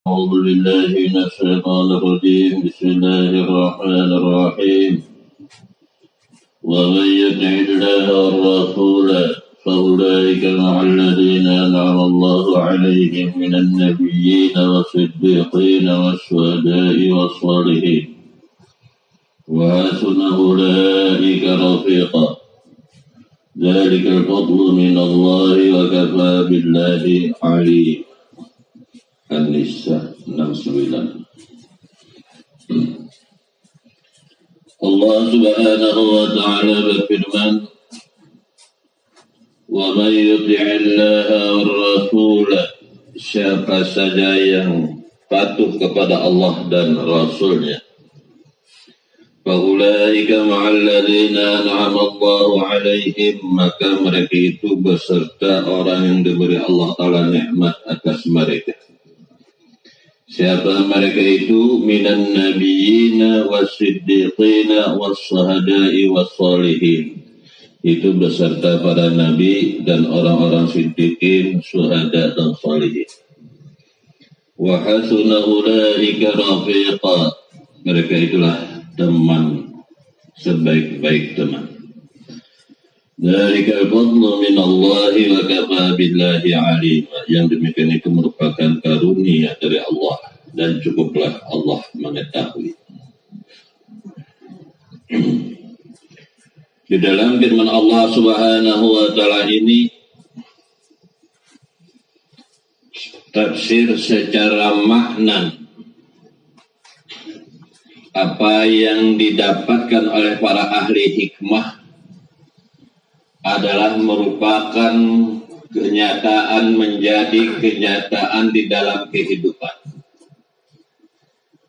أعوذ بالله من الشيطان الرجيم بسم الله الرحمن الرحيم ومن يطع الله والرسول فأولئك مع الذين أنعم الله عليهم من النبيين والصديقين والشهداء والصالحين وحسن أولئك رفيقا ذلك الفضل من الله وكفى بالله عليم. An-Nisa 69. Allah subhanahu wa ta'ala berfirman, wa man yuti'illaha war-rasula, siapa saja yang patuh kepada Allah dan Rasulnya, faulaika ma'al ladzina an'ama Allahu 'alaihim, maka mereka itu beserta orang yang diberi Allah Ta'ala nikmat atas mereka. Siapa mereka itu? Minan nabiyina was-siddiqina was-syahada'i was-salihin. Itu beserta para nabi dan orang-orang siddiqin, syuhada dan salihin. Wa hasuna ulaika rafiqa. Mereka itulah teman, sebaik-baik teman. Dzalika al-fadlu min Allah wa kafa billahi alima. Yang demikian itu merupakan karunia dari Allah dan cukuplah Allah mengetahui. Di dalam firman Allah Subhanahu wa taala ini tafsir secara makna apa yang didapatkan oleh para ahli hikmah adalah merupakan kenyataan menjadi kenyataan di dalam kehidupan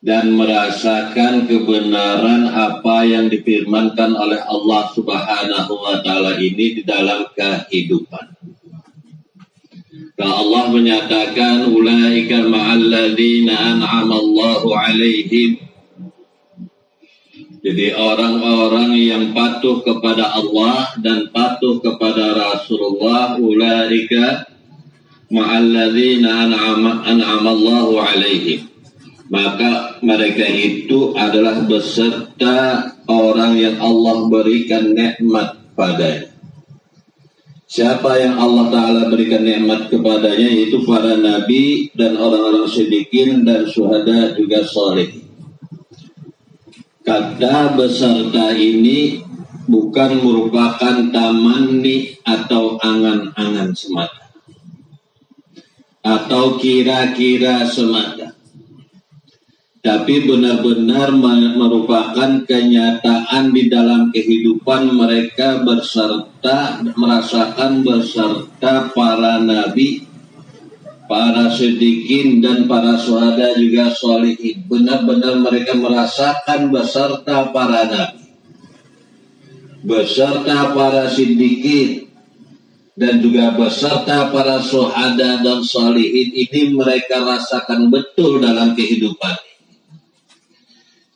dan merasakan kebenaran apa yang difirmankan oleh Allah Subhanahu wa taala ini di dalam kehidupan. Kalau Allah menyatakan ulaika ma'al ladzina an'ama Allahu 'alaihim, jadi orang-orang yang patuh kepada Allah dan patuh kepada Rasulullah, ulaika ma'al ladzina an'ama Allahu 'alaihim, maka mereka itu adalah beserta orang yang Allah berikan nikmat padanya. Siapa yang Allah Ta'ala berikan nikmat kepadanya, yaitu para nabi dan orang-orang siddiqin dan syuhada juga salihin. Kata beserta ini bukan merupakan tamanni atau angan-angan semata atau kira-kira semata, tapi benar-benar merupakan kenyataan di dalam kehidupan mereka beserta, merasakan beserta para nabi, para siddiqin dan para syuhada juga sholihin. Benar-benar mereka merasakan beserta para nabi, beserta para siddiqin dan juga beserta para syuhada dan sholihin. Ini mereka rasakan betul dalam kehidupan.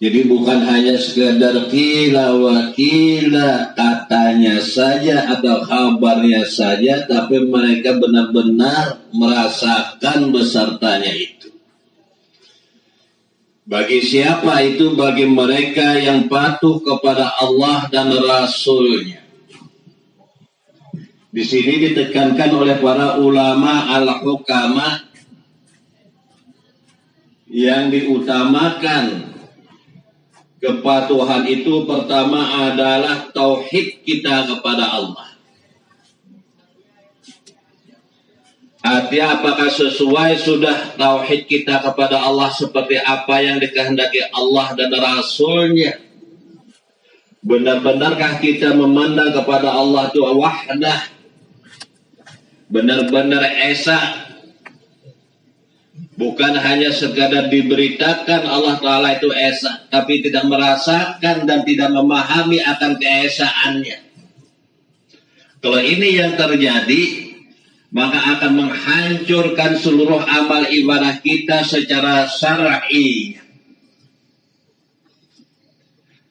Jadi bukan hanya sekedar kila wakila katanya saja atau kabarnya saja, tapi mereka benar-benar merasakan besertanya itu. Bagi siapa itu? Bagi mereka yang patuh kepada Allah dan Rasulnya. Di sini ditekankan oleh para ulama al-hukama yang diutamakan kepatuhan itu pertama adalah tauhid kita kepada Allah. Artinya apakah sesuai sudah tauhid kita kepada Allah seperti apa yang dikehendaki Allah dan Rasulnya? Benar-benarkah kita memandang kepada Allah itu wahdah, benar-benar esa, bukan hanya sekadar diberitakan Allah Ta'ala itu esa, tapi tidak merasakan dan tidak memahami akan keesaannya. Kalau ini yang terjadi, maka akan menghancurkan seluruh amal ibadah kita secara syar'i.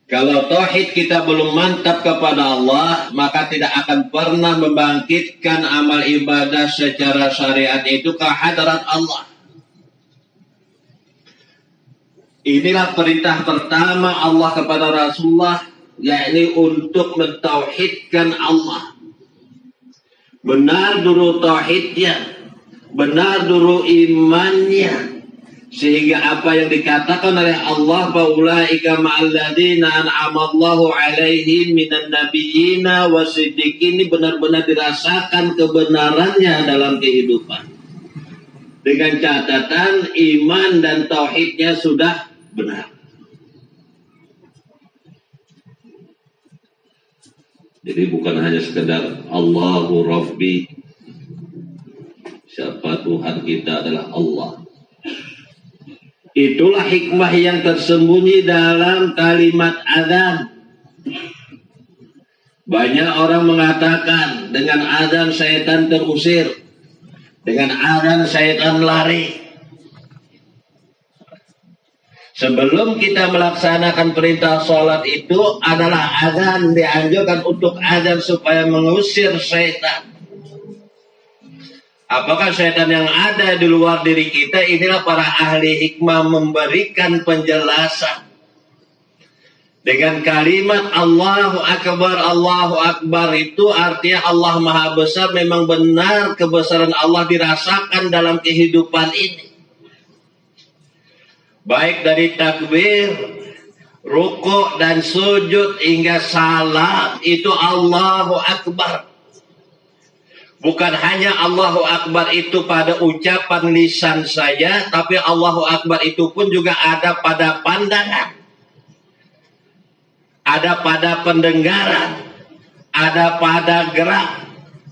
Kalau tauhid kita belum mantap kepada Allah, maka tidak akan pernah membangkitkan amal ibadah secara syariat itu ke hadarat Allah. Inilah perintah pertama Allah kepada Rasulullah, yakni untuk mentauhidkan Allah. Benar dulu tauhidnya, benar dulu imannya, sehingga apa yang dikatakan oleh Allah, faulaika ma'alladzina an'amallahu alaihim minan nabiyyina wasiddiqin, ini benar-benar dirasakan kebenarannya dalam kehidupan. Dengan catatan iman dan tauhidnya sudah benar. Jadi bukan hanya sekedar Allahu Rabbi, siapa Tuhan kita adalah Allah. Itulah hikmah yang tersembunyi dalam kalimat adzan. Banyak orang mengatakan dengan adzan syaitan terusir, dengan adzan syaitan lari. Sebelum kita melaksanakan perintah sholat itu adalah adzan, dianjurkan untuk adzan supaya mengusir syaitan. Apakah syaitan yang ada di luar diri kita? Inilah para ahli hikmah memberikan penjelasan. Dengan kalimat Allahu Akbar itu artinya Allah Maha Besar. Memang benar kebesaran Allah dirasakan dalam kehidupan ini. Baik dari takbir, rukuk dan sujud hingga salat itu Allahu Akbar. Bukan hanya Allahu Akbar itu pada ucapan lisan saja, tapi Allahu Akbar itu pun juga ada pada pandangan, ada pada pendengaran, ada pada gerak,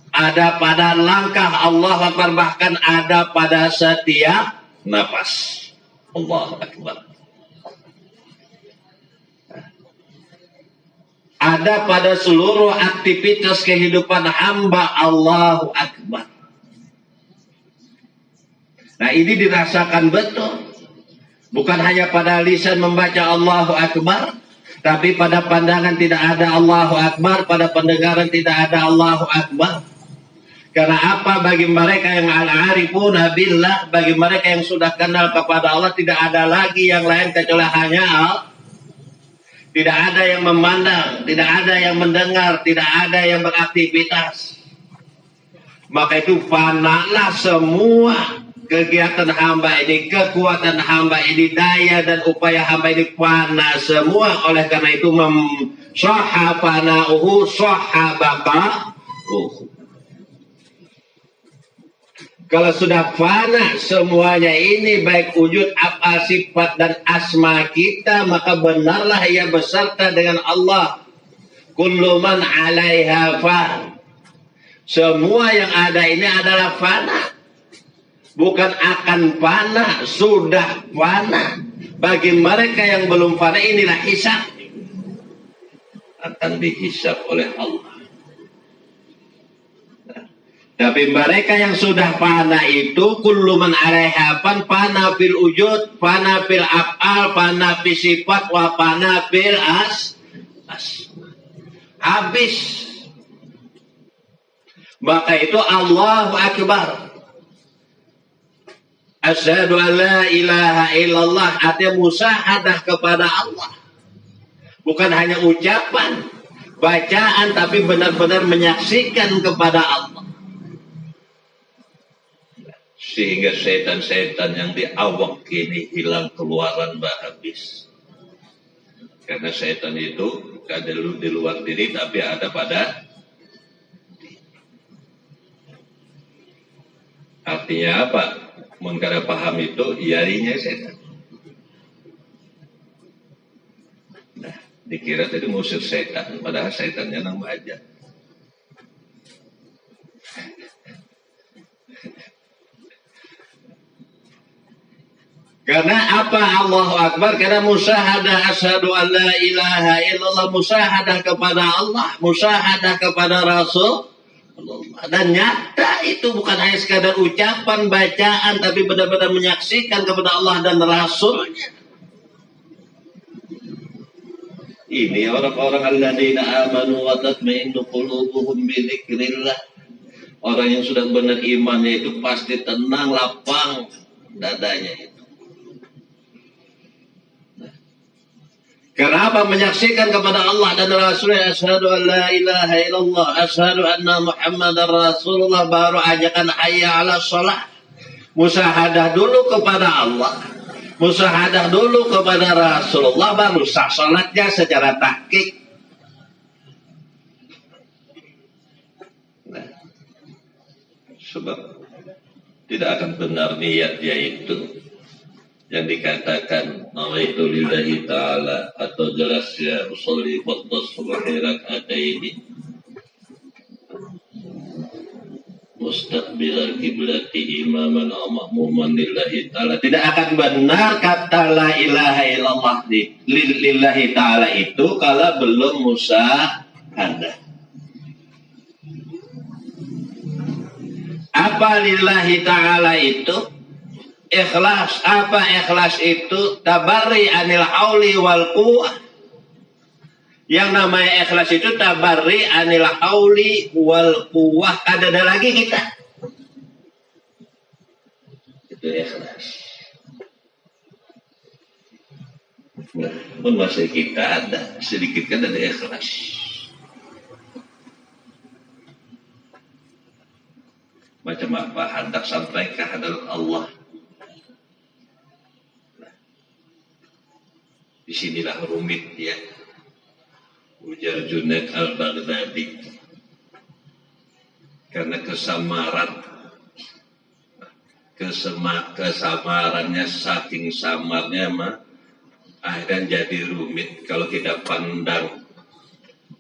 ada pada langkah Allahu Akbar, bahkan ada pada setiap napas. Allahu Akbar. Ada pada seluruh aktivitas kehidupan hamba Allahu Akbar. Nah, ini dirasakan betul. Bukan hanya pada lisan membaca Allahu Akbar, tapi pada pandangan tidak ada Allahu Akbar, pada pendengaran tidak ada Allahu Akbar. Karena apa? Bagi mereka yang al-arifuna billah, bagi mereka yang sudah kenal kepada Allah, tidak ada lagi yang lain kecuali hanya Allah. Tidak ada yang memandang, tidak ada yang mendengar, tidak ada yang beraktivitas. Maka itu fanalah semua kegiatan hamba ini, kekuatan hamba ini, daya dan upaya hamba ini fana semua. Oleh karena itu sahha fana'uhu sahha baqa'uhu. Kalau sudah fana semuanya ini, baik wujud, apa, sifat dan asma kita, maka benarlah ia beserta dengan Allah. Kullu man 'alaiha fan. Semua yang ada ini adalah fana. Bukan akan fana, sudah fana. Bagi mereka yang belum fana, inilah hisab. Akan dihisab oleh Allah. Tapi mereka yang sudah fana itu kullu man 'alaiha fan, fana fil wujud, fana fil af'al, fana fil sifat, wa fana fil asma. Habis. Maka itu Allahu Akbar. Asyhadu an la ilaha illallah, artinya musyahadah kepada Allah. Bukan hanya ucapan, bacaan, tapi benar-benar menyaksikan kepada Allah. Sehingga setan-setan yang di awak ini hilang keluaran habis. Karena setan itu ada di luar diri, tapi ada pada diri. Artinya apa? Mengkara paham itu iarinya setan. Nah, dikira tadi ngusir setan, padahal setannya nang baca. Karena apa Allahu Akbar? Karena musyahadah, asyhadu an la ilaha illallah, musyahadah kepada Allah, musyahadah kepada Rasul. Dan nyata itu bukan hanya sekadar ucapan, bacaan, tapi benar-benar menyaksikan kepada Allah dan Rasulnya. Ini orang-orang alladzina amanu wa tatma'innu qulubuhum bi dzikrillah. Orang yang sudah benar imannya itu pasti tenang, lapang dadanya itu. Kenapa menyaksikan kepada Allah dan Rasulnya, asyhadu an la ilaha illallah, asyhadu anna Muhammadar Rasulullah, baru ajakan hayya 'ala shalah. Musyahadah dulu kepada Allah, musyahadah dulu kepada Rasulullah, baru sah salatnya secara tahqiq. Nah, sebab tidak akan benar niatnya itu yang dikatakan nawaitu lillahi ta'ala atau jelasnya usolli fardhu subhi rak'ataini mustaqbilal qiblati imaman aw ma'muman lillahi ta'ala. Tidak akan benar kata la ilaha illallah lillahi ta'ala itu kalau belum musyahadah. Apa lillahi ta'ala itu? Ikhlas. Apa ikhlas itu? Tabarri anil hauli wal quwwah. Yang namanya ikhlas itu tabarri anil hauli wal quwwah. Ada lagi kita. Itu ikhlas. Nah, pun masih kita ada sedikit kan ada ikhlas. Macam apa hendak sampai ke hadarat Allah. Disinilah rumit ya, ujar Junaid al-Baghdadi, karena kesamarannya saking samarnya mah akhirnya jadi rumit. Kalau kita pandang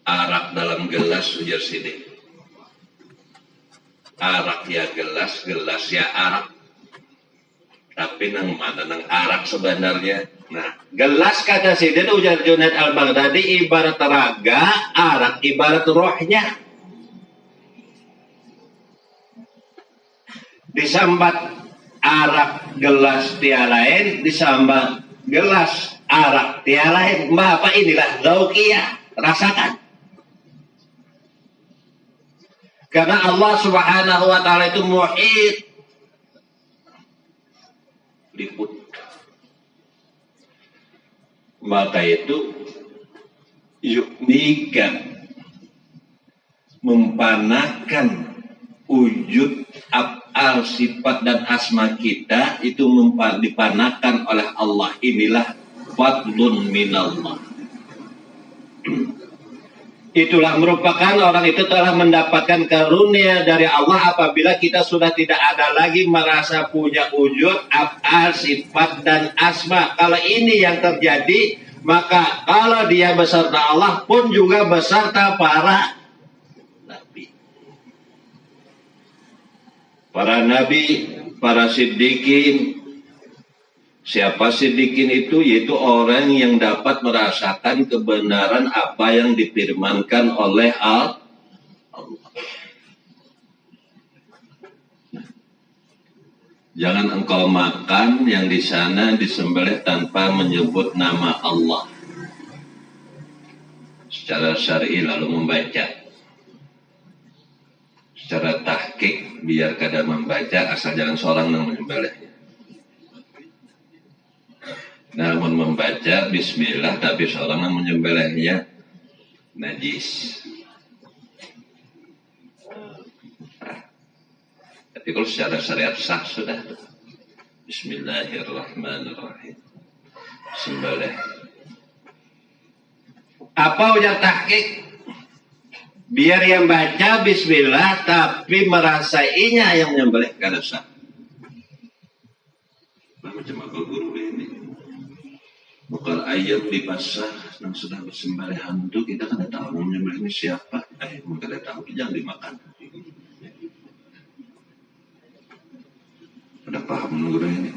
arak dalam gelas, ujar sini arak ya gelas, gelas ya arak, tapi nang mana nang arak sebenarnya. Nah, gelas kata Sidin ujar Junaid al-Baghdadi ibarat raga, arak ibarat rohnya. Disambat arak gelas tia lain, disambat gelas arak tia lain. Apa inilah zauqiyah, rasakan. Karena Allah Subhanahu wa taala itu muhit, liput. Maka itu yuknikan, mempanahkan wujud af'al sifat dan asma kita itu dipanahkan oleh Allah. Inilah fadlun minallah. Itulah merupakan orang itu telah mendapatkan karunia dari Allah apabila kita sudah tidak ada lagi merasa punya wujud, af'al, sifat, dan asma. Kalau ini yang terjadi, maka kalau dia beserta Allah pun juga beserta para nabi. Para nabi, para siddiqin. Siapa siddiqin itu? Yaitu orang yang dapat merasakan kebenaran apa yang difirmankan oleh Allah. Jangan engkau makan yang di sana disembelih tanpa menyebut nama Allah. Secara syar'i lalu membaca. Secara tahqiq biar kada membaca asal jangan seorang yang menyembelihnya. Namun membaca bismillah tapi seorang yang menyembelihnya najis. Tapi kalau secara syariat sah sudah. Bismillahirrahmanirrahim. Sembelih. Apa ujar tahqiq? Biar yang baca bismillah tapi merasainya yang menyembelih kada sah. Macam apa guru ini? Bukan ayam di pasar yang sudah bersembelih hantu, kita kan tahu mau menyembelih ini siapa. Kita tahu, jangan dimakan. Ada paham guru ini?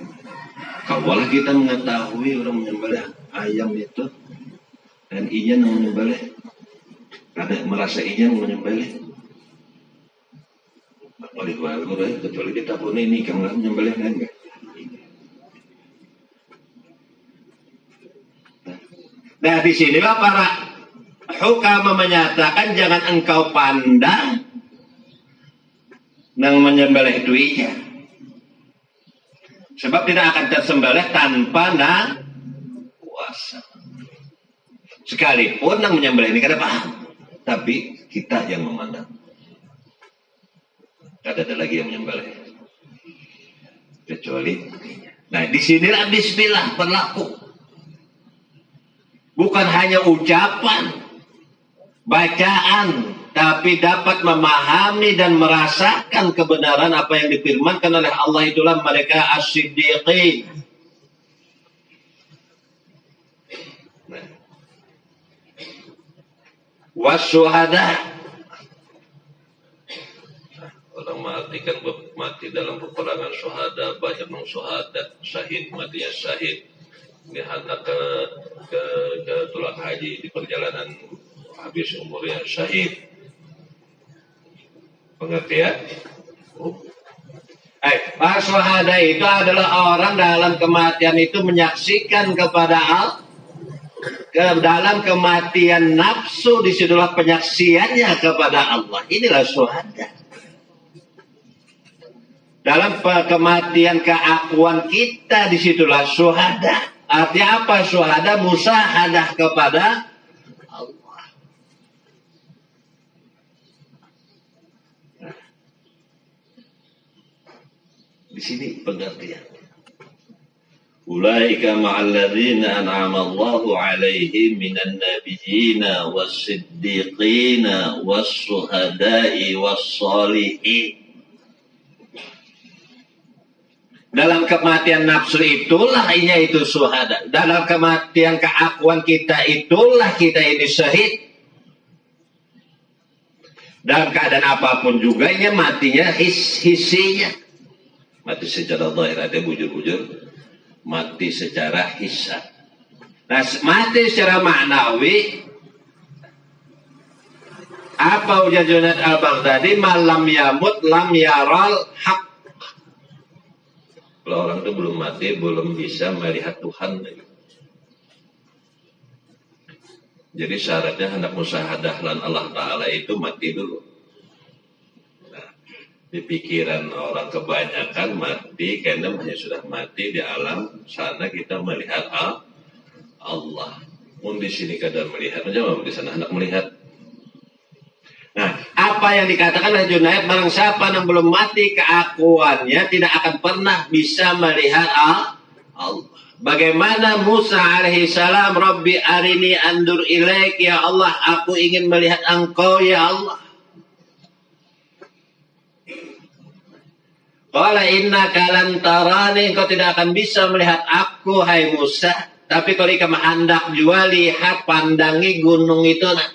Kalau kita mengetahui orang menyembelih ayam itu dan inya yang menyembelih, ada merasa inya yang menyembelih. Oleh guru, kecuali kita pun ini kamu menyembelih enggak? Nah di sinilah para hukama menyatakan jangan engkau pandang nang menyembelih duitnya. Sebab tidak akan tersembelih tanpa puasa. Sekalipun yang menyembelih ini kada paham, tapi kita yang memandang. Kada ada lagi yang menyembelih kecuali. Nah, disinilah bismillah berlaku. Bukan hanya ucapan, bacaan, tapi dapat memahami dan merasakan kebenaran apa yang difirmankan oleh Allah. Itulah mereka as-siddiqin. Wasyuhada, orang mati dalam peperangan syuhada, banyak orang syuhada, syahid, matinya syahid, dihantar ke tulang haji di perjalanan habis umurnya syahid. Pengertian? Syuhada itu adalah orang dalam kematian itu menyaksikan kepada dalam kematian nafsu, disitulah penyaksiannya kepada Allah. Inilah syuhada. Dalam kematian keakuan kita, disitulah syuhada. Artinya apa syuhada? Musahadah kepada Allah. Nah, di sini pengertian. Ulaika ma'alladzina an'ama Allahu 'alaihim minan nabiyyina was-siddiqina was-syuhada'i was-shalihin. Dalam kematian nafsu itulah itu syuhada. Dalam kematian keakuan kita itulah kita ini syahid. Dalam keadaan apapun juga ini matinya hisinya. Mati secara zahir, ada bujur-bujur. Mati secara hisab. Nah, mati secara maknawi, apa ujar Junaid al-Baghdadi? Malam yamut lam yaral haq. Kalau orang itu belum mati, belum bisa melihat Tuhan. Jadi syaratnya hendak musyahadah lan Allah Ta'ala itu mati dulu. Di pikiran orang kebanyakan mati karena hanya sudah mati di alam sana kita melihat Allah. Pun di sini kadang melihat, macam di sana hendak melihat. Nah, apa yang dikatakan oleh Junaid, barang siapa yang belum mati keakuannya tidak akan pernah bisa melihat Allah. Bagaimana Musa alaihi salam, Rabbi arini andur ilaik, ya Allah, aku ingin melihat engkau ya Allah. Qala innaka lan tarani, engkau tidak akan bisa melihat aku hai Musa, tapi kalau kamu hendak jua lihat pandangi gunung itu nah.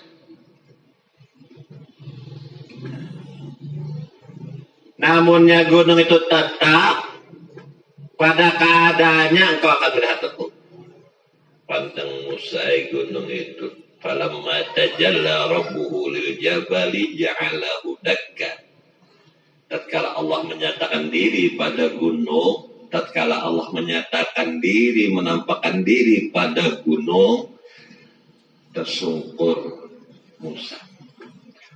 Namunnya gunung itu tetap pada keadaannya engkau akan melihat aku. Pandang Musa gunung itu, falamma tajalla rabbuhu lil jabali ja'alahu dakka. Tatkala Allah menyatakan diri pada gunung, tatkala Allah menyatakan diri, menampakkan diri pada gunung, tersungkur Musa.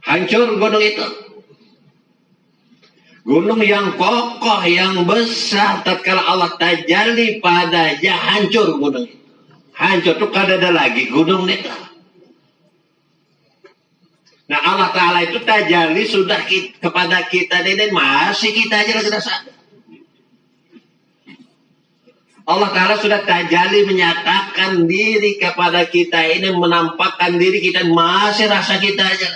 Hancur gunung itu. Gunung yang kokoh, yang besar, tatkala Allah tajalli padanya, hancur gunung itu. Hancur itu kada ada lagi gunung itu. Nah, Allah Ta'ala itu tajalli sudah kepada kita ini, masih kita aja lagi rasa. Allah Ta'ala sudah tajalli menyatakan diri kepada kita ini, menampakkan diri kita, masih rasa kita aja.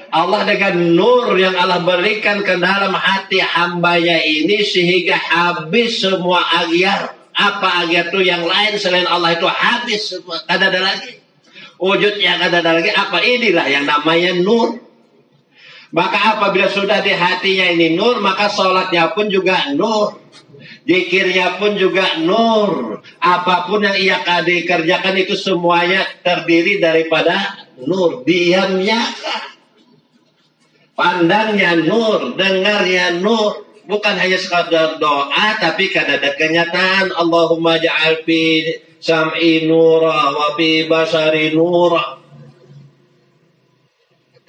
Allah dengan nur yang Allah berikan ke dalam hati hambanya ini, sehingga habis semua agyar. Apa agyar itu yang lain selain Allah itu habis semua, kada ada lagi wujudnya, kada ada lagi. Apa inilah yang namanya nur. Maka apabila sudah di hatinya ini nur, maka sholatnya pun juga nur, zikirnya pun juga nur. Apapun yang ia kerjakan itu semuanya terdiri daripada nur. Diamnya, pandangnya nur, dengarnya nur. Bukan hanya sekadar doa, tapi kadang ada kenyataan. Allahumma ja'al fi sam'i nura wa fi basari nura.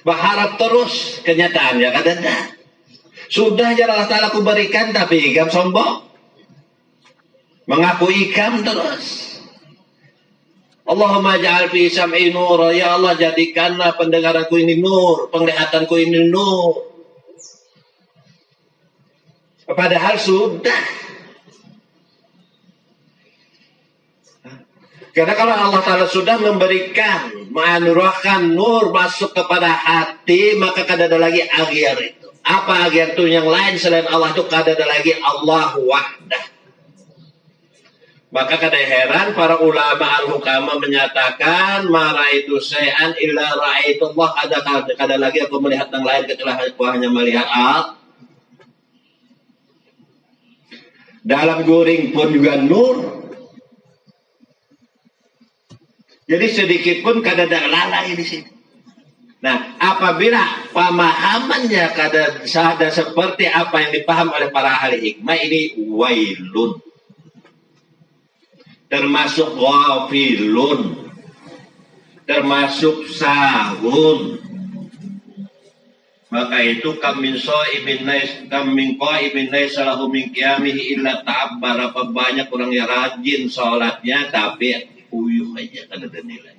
Berharap terus kenyataannya kadang ada. Sudah ya Allah Ta'ala ku berikan, tapi gam sombong. mengaku ikam terus. Allahumma ja'al fi sam'i nur, ya Allah jadikanlah pendengaranku ini nur, penglihatanku ini nur. Padahal sudah. Karena kalau Allah Ta'ala sudah memberikan, menganugerahkan nur masuk kepada hati, maka kada ada lagi aghir itu. Apa aghir itu yang lain selain Allah itu, kada ada lagi Allah wahdah. Maka kada heran para ulama al-hukama menyatakan, mara itu syai'an illa ra'aitullah, kada lagi aku melihat yang lain kecuali aku hanya melihat Allah. Dalam guring pun juga nur. Jadi sedikit pun kada ada lalai di sini. Nah, apabila pemahamannya kada ada seperti apa yang dipaham oleh para ahli hikmah, ini wailun. Termasuk ghafilun. Termasuk sahun. Maka itu kam min qaimin laisa lahu min qiyamihi illa ta'abbar. Apa banyak orang yang rajin sholatnya tapi uyuh aja kan ada nilai.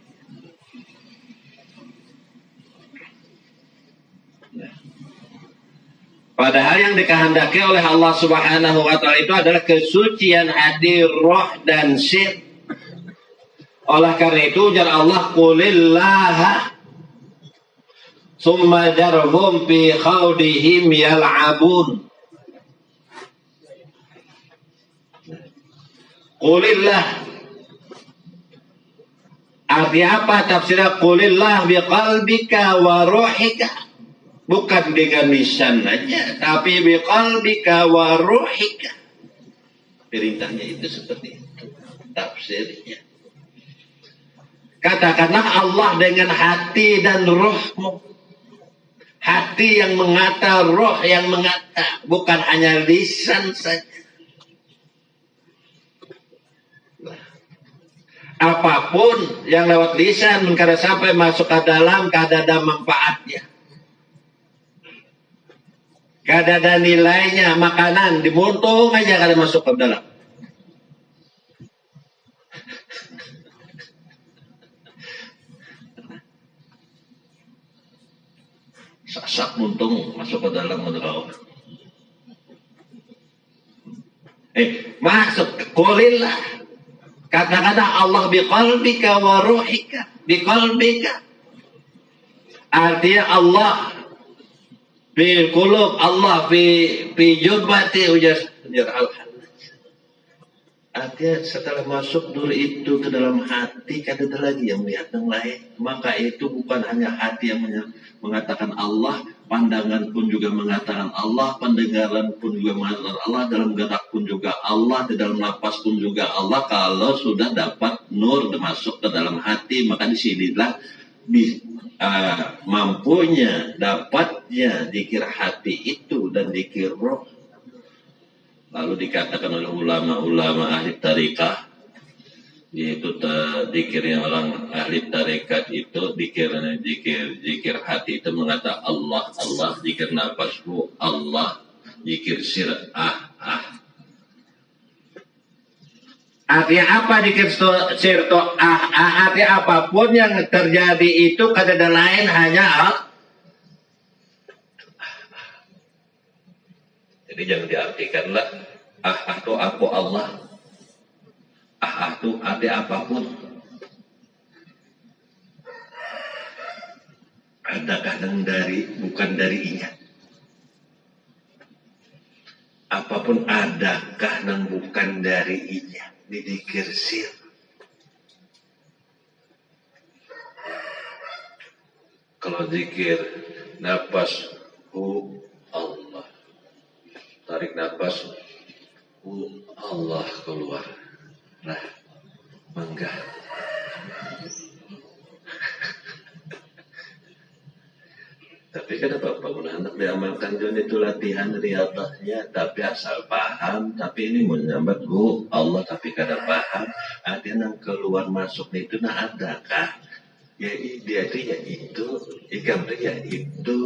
Nah. Padahal yang dikehendaki oleh Allah Subhanahu wa taala itu adalah kesucian hati, roh dan sir. Oleh karena itu ujar Allah, qulillaha summa darhum fi khawdihim yal'abun. Qulillah. Artinya apa tafsirnya? Qulillah biqalbika wa ruhika. Bukan dengan lisan aja, tapi biqalbika wa ruhika. Perintahnya itu seperti itu. Tafsirnya. Katakanlah Allah dengan hati dan rohmu. Hati yang mengata, roh yang mengata. Bukan hanya lisan saja. Apapun yang lewat lisan kada sampai masuk ke dalam, kada ada manfaatnya, kada ada nilainya. Makanan dimuntung aja kada masuk ke dalam. Sasak muntung masuk ke dalam mulut. Masuk kulillah. Kata-kata Allah biqalbika wa ruhika. Biqalbika. Artinya Allah fi qulub, Allah fi jubbati ujar al-hal. Artinya setelah masuk nur itu ke dalam hati, kada ada lagi yang melihat yang lain. Maka itu bukan hanya hati yang mengatakan Allah, pandangan pun juga mengatakan Allah, pendengaran pun juga mengatakan Allah, dalam gerak pun juga Allah, di dalam napas pun juga Allah. Kalau sudah dapat nur masuk ke dalam hati, maka disinilah mampunya, dapatnya dikir hati itu dan dikir roh. Lalu dikatakan oleh ulama-ulama ahli tarikah, yaitu dikirnya orang ahli tarekat itu dikir hati itu mengata Allah, Allah, dikir nafasmu Allah, dikir sir Artinya apa dikir sir artinya apapun yang terjadi itu kada ada lain hanya Jadi jangan diartikanlah itu aku Allah. Itu ada apapun. Ada kadang bukan dari ingat. Apapun adakah yang bukan dari ingat. Didikir sir. Kalau zikir nafas Allah. Tarik nafas Allah keluar. Nah, mangga. Tapi kenapa Bapak anak diamalkan John itu latihan riyadahnya, tapi asal paham, tapi ini menyambat Allah, tapi kada paham. Artinya yang keluar masuk itu adakah? Ya dia itu ya itu, ikam itu ya itu.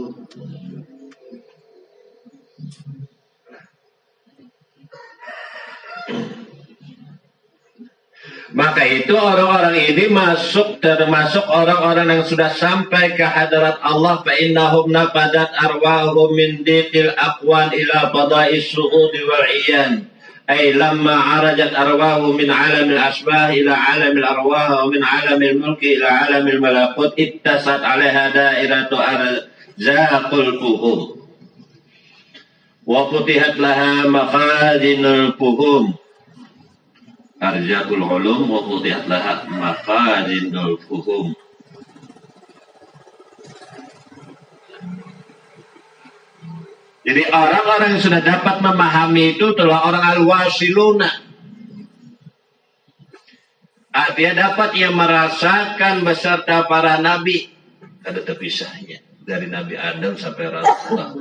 Maka itu orang-orang ini termasuk orang-orang yang sudah sampai ke hadarat Allah. Fa innahum nafadat arwahum min diqil aqwan ila bada'is suhudi wal iyan. Ay lamma arajat arwahu min alamil asbah ila alamil arwah wa min alamil mulki ila alamil malakut ittasat alaiha dairatu arzaqul fuhum wa futihat laha makhadinul fuhum arzaqul ulum wa futihat laha makhadinul fuhum. Jadi orang-orang yang sudah dapat memahami itu adalah orang al-wasiluna. Dia dapat yang merasakan beserta para nabi. Ada terpisahnya. Dari Nabi Adam sampai Rasulullah.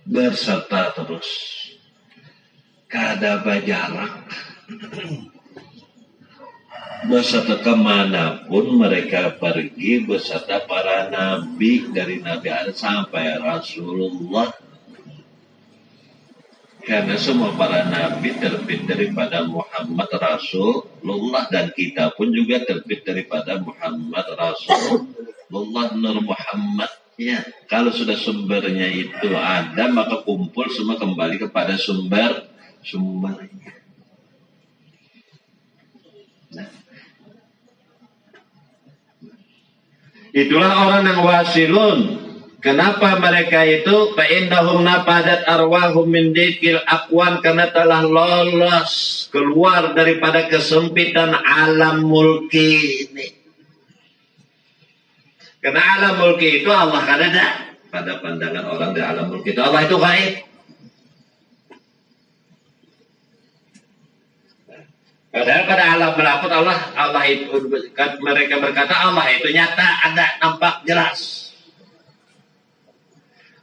Berserta terus. Kada jarak. Beserta kemanapun mereka pergi beserta para nabi. Dari Nabi Adam sampai Rasulullah. Karena semua para nabi terbit daripada Muhammad Rasulullah dan kita pun juga terbit daripada Muhammad Rasulullah Nur Muhammad. Ya, kalau sudah sumbernya itu ada maka kumpul semua kembali kepada sumbernya. Nah. Itulah orang yang wasilun. Kenapa mereka itu fa innahum nafadat arwahum min dikil aqwan, karena telah lolos keluar daripada kesempitan alam mulki ini. Karena alam mulki itu Allah kan ada. Pada pandangan orang di alam mulki itu Allah itu gaib. Padahal pada alam melakut Allah itu mereka berkata Allah itu nyata, ada, nampak, jelas.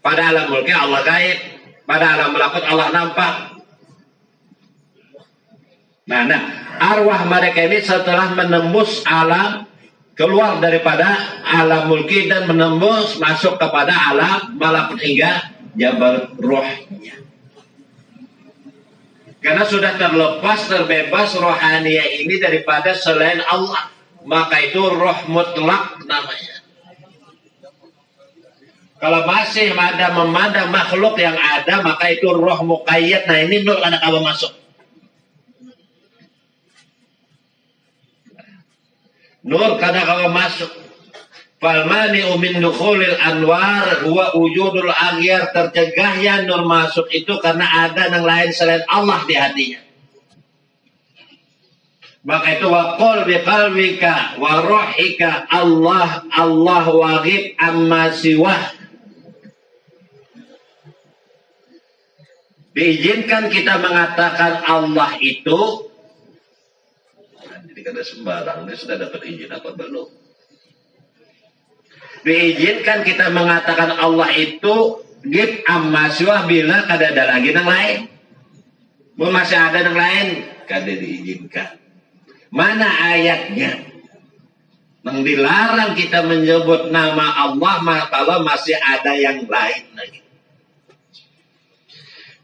Pada alam mulki Allah gaib, pada alam melakut Allah nampak. Nah, arwah mereka ini setelah menembus alam, keluar daripada alam mulki dan menembus masuk kepada alam malakut hingga jabar rohnya. Karena sudah terlepas, terbebas rohaniya ini daripada selain Allah, maka itu roh mutlak namanya. Kalau masih ada memandang makhluk yang ada, maka itu roh muqayyad. Nah ini nur anak abang masuk. Nur kadang abang masuk. Falmani min dukhulil anwar huwa wujudul aghyar. Tercegahnya nur masuk itu karena ada yang lain selain Allah di hatinya. Maka itu waqul biqalbika wa ruhika Allah waghib amma siwah. Diizinkan kita mengatakan Allah itu, jadi kada sembarang, dia sudah dapat izin apa belum? Diizinkan kita mengatakan Allah itu gib amma siwah bila kada ada lagi yang lain. Masih ada yang lain, kada diizinkan. Mana ayatnya? Yang dilarang kita menyebut nama Allah kalau masih ada yang lain lagi.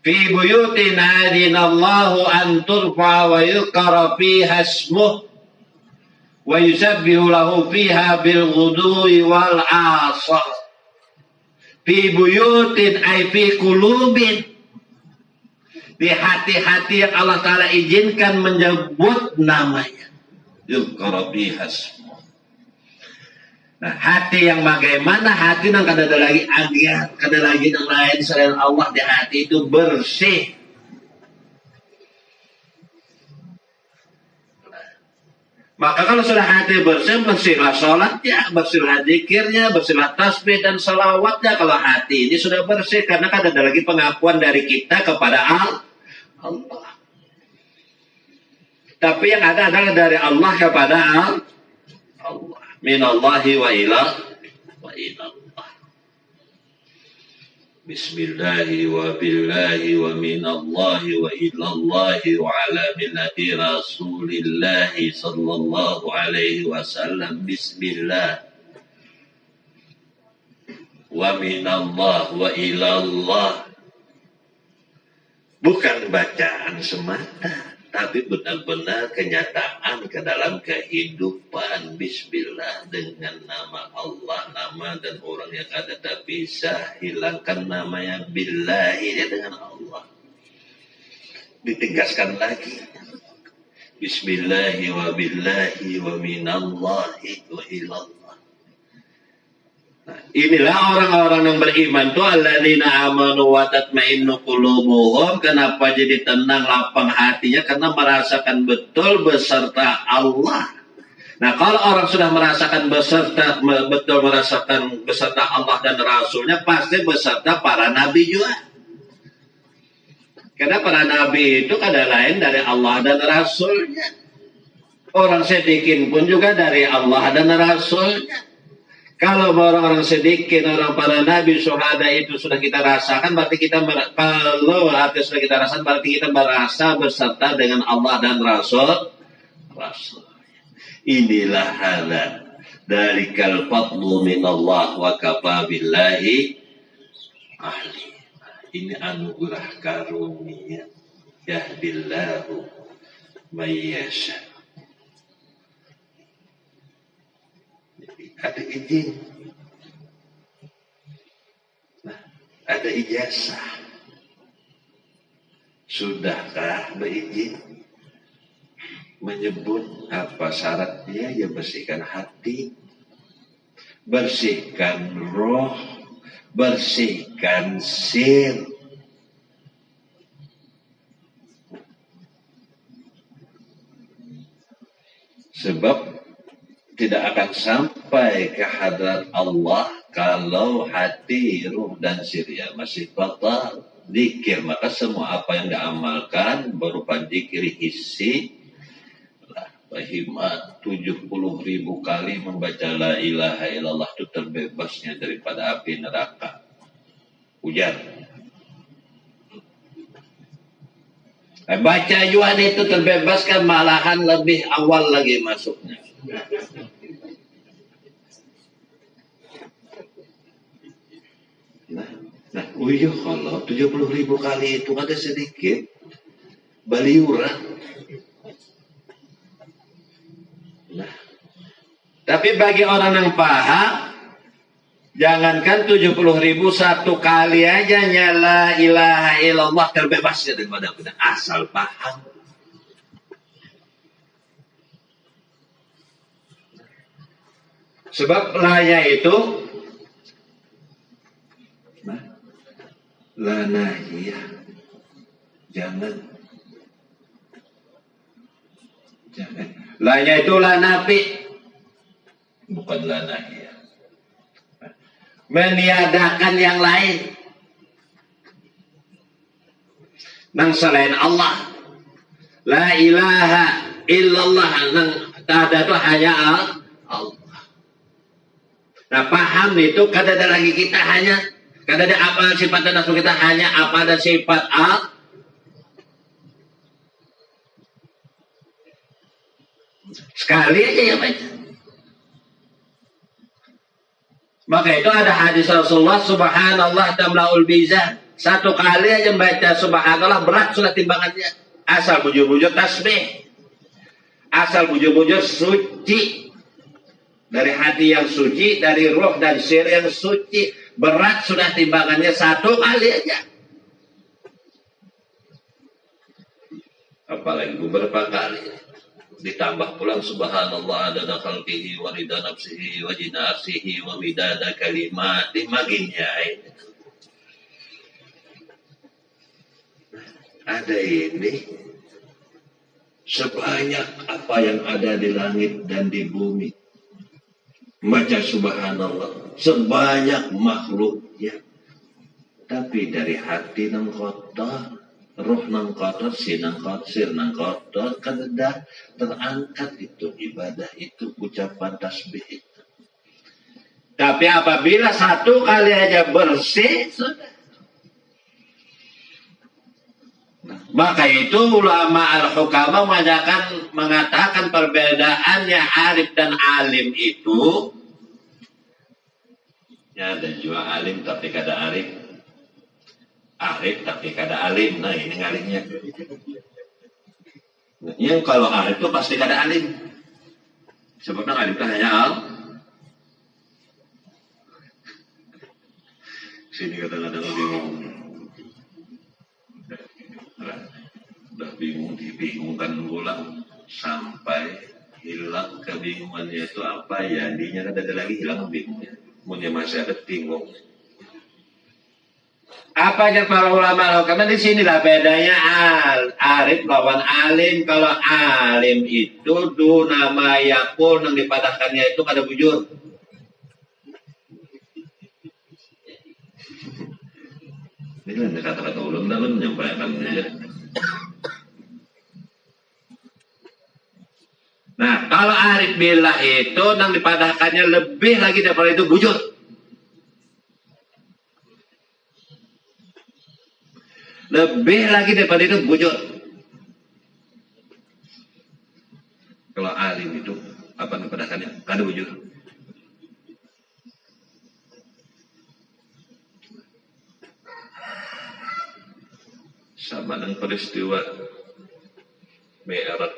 Fi buyutin adinallahu an turfa wa yukara fiha ismuh wa yusabbihu lahu fiha bil ghudwi wal asar. Fi buyutin ay fi qulubin. Di hati-hati yang Allah Ta'ala izinkan menyebut namanya. Yukara fiha ismuh. Nah, hati yang bagaimana? Hati yang kada ada lagi agiat, kada lagi yang lain selain Allah di hati itu bersih. Maka kalau sudah hati bersih, bersihlah sholatnya, bersihlah zikirnya, bersihlah tasbih dan salawatnya. Kalau hati ini sudah bersih, karena kada ada lagi pengakuan dari kita kepada Allah. Tapi yang ada adalah dari Allah kepada Allah. Minallahi wa ilallah. Bismillahi wa billahi wa minallahi wa ilallahi wa ala millati rasulillahi sallallahu alaihi wasallam. Bismillah wa minallah wa ilallah. Bukan bacaan semata, tapi benar-benar kenyataan ke dalam kehidupan. Bismillah, dengan nama Allah, nama dan orang yang ada, tak bisa hilangkan namanya billahi, ya, dengan Allah. Ditegaskan lagi, Bismillahi wa billahi wa minallahi wa ilallah. Nah, inilah orang-orang yang beriman tuh, alladzina amanu wa tatmainnu qulubuhum. Kenapa jadi tenang lapang hatinya? Karena merasakan betul beserta Allah. Nah, kalau orang sudah merasakan betul merasakan beserta Allah dan Rasulnya, pasti beserta para nabi juga. Karena para nabi itu kada lain dari Allah dan Rasulnya. Orang sedikit pun juga dari Allah dan Rasulnya. Kalau orang-orang sedikit, orang para nabi, syuhada itu sudah kita rasakan, berarti kita kalau arti sudah kita rasakan, berarti kita merasa beserta dengan Allah dan Rasul. Inilah halal dari kalfatlu minallah wa kafa billahi ahli. Ini anugerah karunia, yahdillahu mayyasha. Ada izin, nah, ada ijazah. Sudahkah berizin? Menyebut apa syaratnya? Ya, bersihkan hati, bersihkan roh, bersihkan sir. Sebab tidak akan sampai ke hadrat Allah kalau hati, ruh, dan sirnya masih batal. Zikir, maka semua apa yang diamalkan berupa zikir hissi, Bahimat 70.000 kali membaca la ilaha illallah itu terbebasnya daripada api neraka. Ujar. Baca juga itu terbebaskan, malahan lebih awal lagi masuknya. Nah, kalau 70.000 kali itu ada sedikit baliuran. Nah, tapi bagi orang yang paham, jangankan 70.000, satu kali aja nyala ilaha illallah terbebasnya daripada benar, asal paham. Sebab lanya itu la nahiyah, jangan. Lanya itu la nafi, bukan la nahiyah. Meniadakan yang lain nang selain Allah. La ilaha illallah, nang ada itu hanya Allah. Nah, paham itu kada ada lagi kita hanya, kada ada apa sifat dan asal kita, hanya apa ada sifat sekali aja ya baca. Maka itu ada hadis Rasulullah, subhanallah tamlaul mizan. Satu kali aja baca subhanallah berat sudah timbangannya. Asal bujur-bujur tasbih, asal bujur-bujur suci. Dari hati yang suci, dari roh dan sir yang suci, berat sudah timbangannya satu kali aja. Apalagi beberapa kali. Ditambah pulang subhanallah adada khalqihi wa rida nafsihi wa jina arsihi wa midada kalimati, maginnya ini. Ada ini sebanyak apa yang ada di langit dan di bumi. Baca subhanallah sebanyak makhluknya, tapi dari hati nang kotor, roh nang kotor, sir nang kotor, kan dah terangkat itu ibadah itu, ucapan tasbih itu. Tapi apabila satu kali aja bersih, sudah. Maka itu ulama al-hukama mengatakan perbedaannya arif dan alim itu, ya, ada juga alim tapi kada arif, arif tapi kada alim. Nah, ini ngalimnya. Yang kalau arif itu pasti kada alim. Sebabnya alim itu hanya sini kadang-kadang bingung. Udah bingung, dibingungkan ulang sampai hilang kebingungannya itu apa ya, dinya ada lagi hilang bingungnya. Punya masyarakat bingung. Apa aja para ulama lakukan? Di sinilah bedanya arif lawan alim. Kalau alim itu nama yakul yang dipadahkannya itu kada bujur. Ini kan kata-kata ulun dalam menyampaikannya. Nah, kalau arif billah itu yang dipadahkannya lebih lagi daripada itu bujur. Lebih lagi daripada itu bujur. Kalau alim itu apa yang dipadahkannya? Kada bujur. Sama dengan peristiwa Mi'raj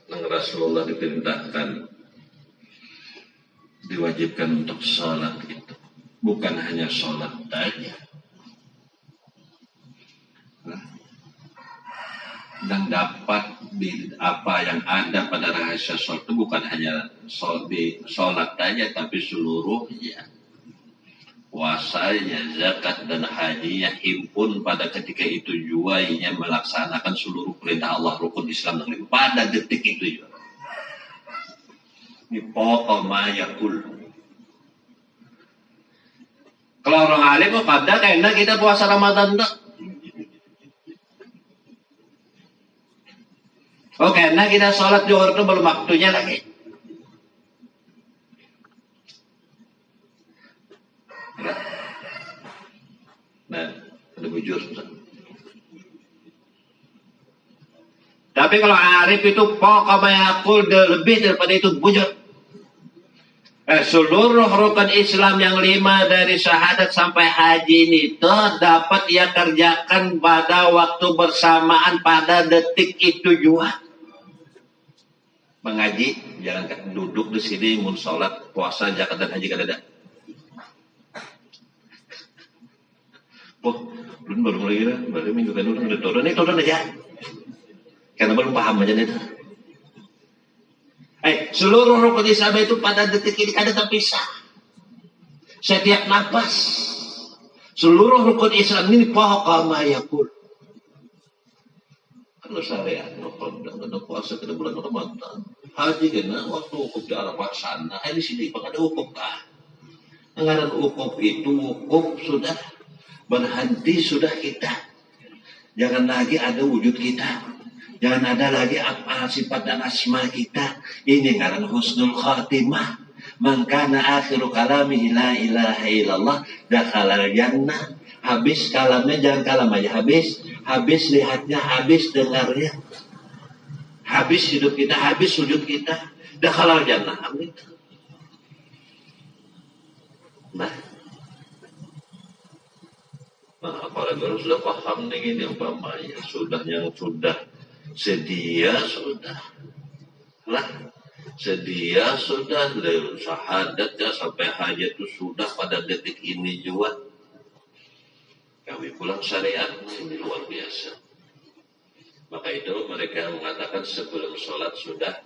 yang Rasulullah diperintahkan, diwajibkan untuk sholat itu. Bukan hanya sholat saja. Dan dapat apa yang ada pada rahasia sholat itu bukan hanya sholat saja, tapi seluruhnya. Puasanya, zakat dan hajinya himpun pada ketika itu juga ia melaksanakan seluruh perintah Allah, rukun Islam dan lain pada detik itu juga. Ini pokok mayakul. Kalau orang alim pada karena kita puasa Ramadan tak. Oh karena kita sholat zuhur itu belum waktunya lagi. Nah, ada bujur. Tapi kalau arif itu pokoknya akul lebih daripada itu bujur. Seluruh rukun Islam yang 5 dari syahadat sampai haji itu dapat ia kerjakan pada waktu bersamaan pada detik itu juga. Mengaji, jangan duduk di sini, mun sholat, puasa, zakat dan haji kada ada. Oh, belum baru mulai kira, baru minggu kan udah turun aja. Karena belum paham aja itu. Seluruh rukun Islam itu pada detik ini ada terpisah. Setiap nafas, seluruh rukun Islam ini pokok mayakul. Kalau syariat, ada puasa ke bulan Ramadan, haji kena waktu wukuf di Arafah sana, di sini ada wukuf kah? Anggaran wukuf itu wukuf sudah berhenti sudah kita. Jangan lagi ada wujud kita. Jangan ada lagi apa sifat dan asma kita. Ini karena husnul khatimah. Man kana akhiru kalamihi la ilaha illallah dakhalal jannah. Habis kalamnya jangan kalam aja. Habis lihatnya, habis dengarnya. Habis hidup kita, habis sujud kita. Dakhalal jannah. Amin. Nah, apalagi kalau sudah paham nih ini umpamanya sudah yang sudah sedia sudah lah, sedia sudah dari syahadat ya sampai haji itu sudah pada detik ini juga. Kami pulang syariat ini luar biasa. Maka itu mereka mengatakan sebelum sholat sudah,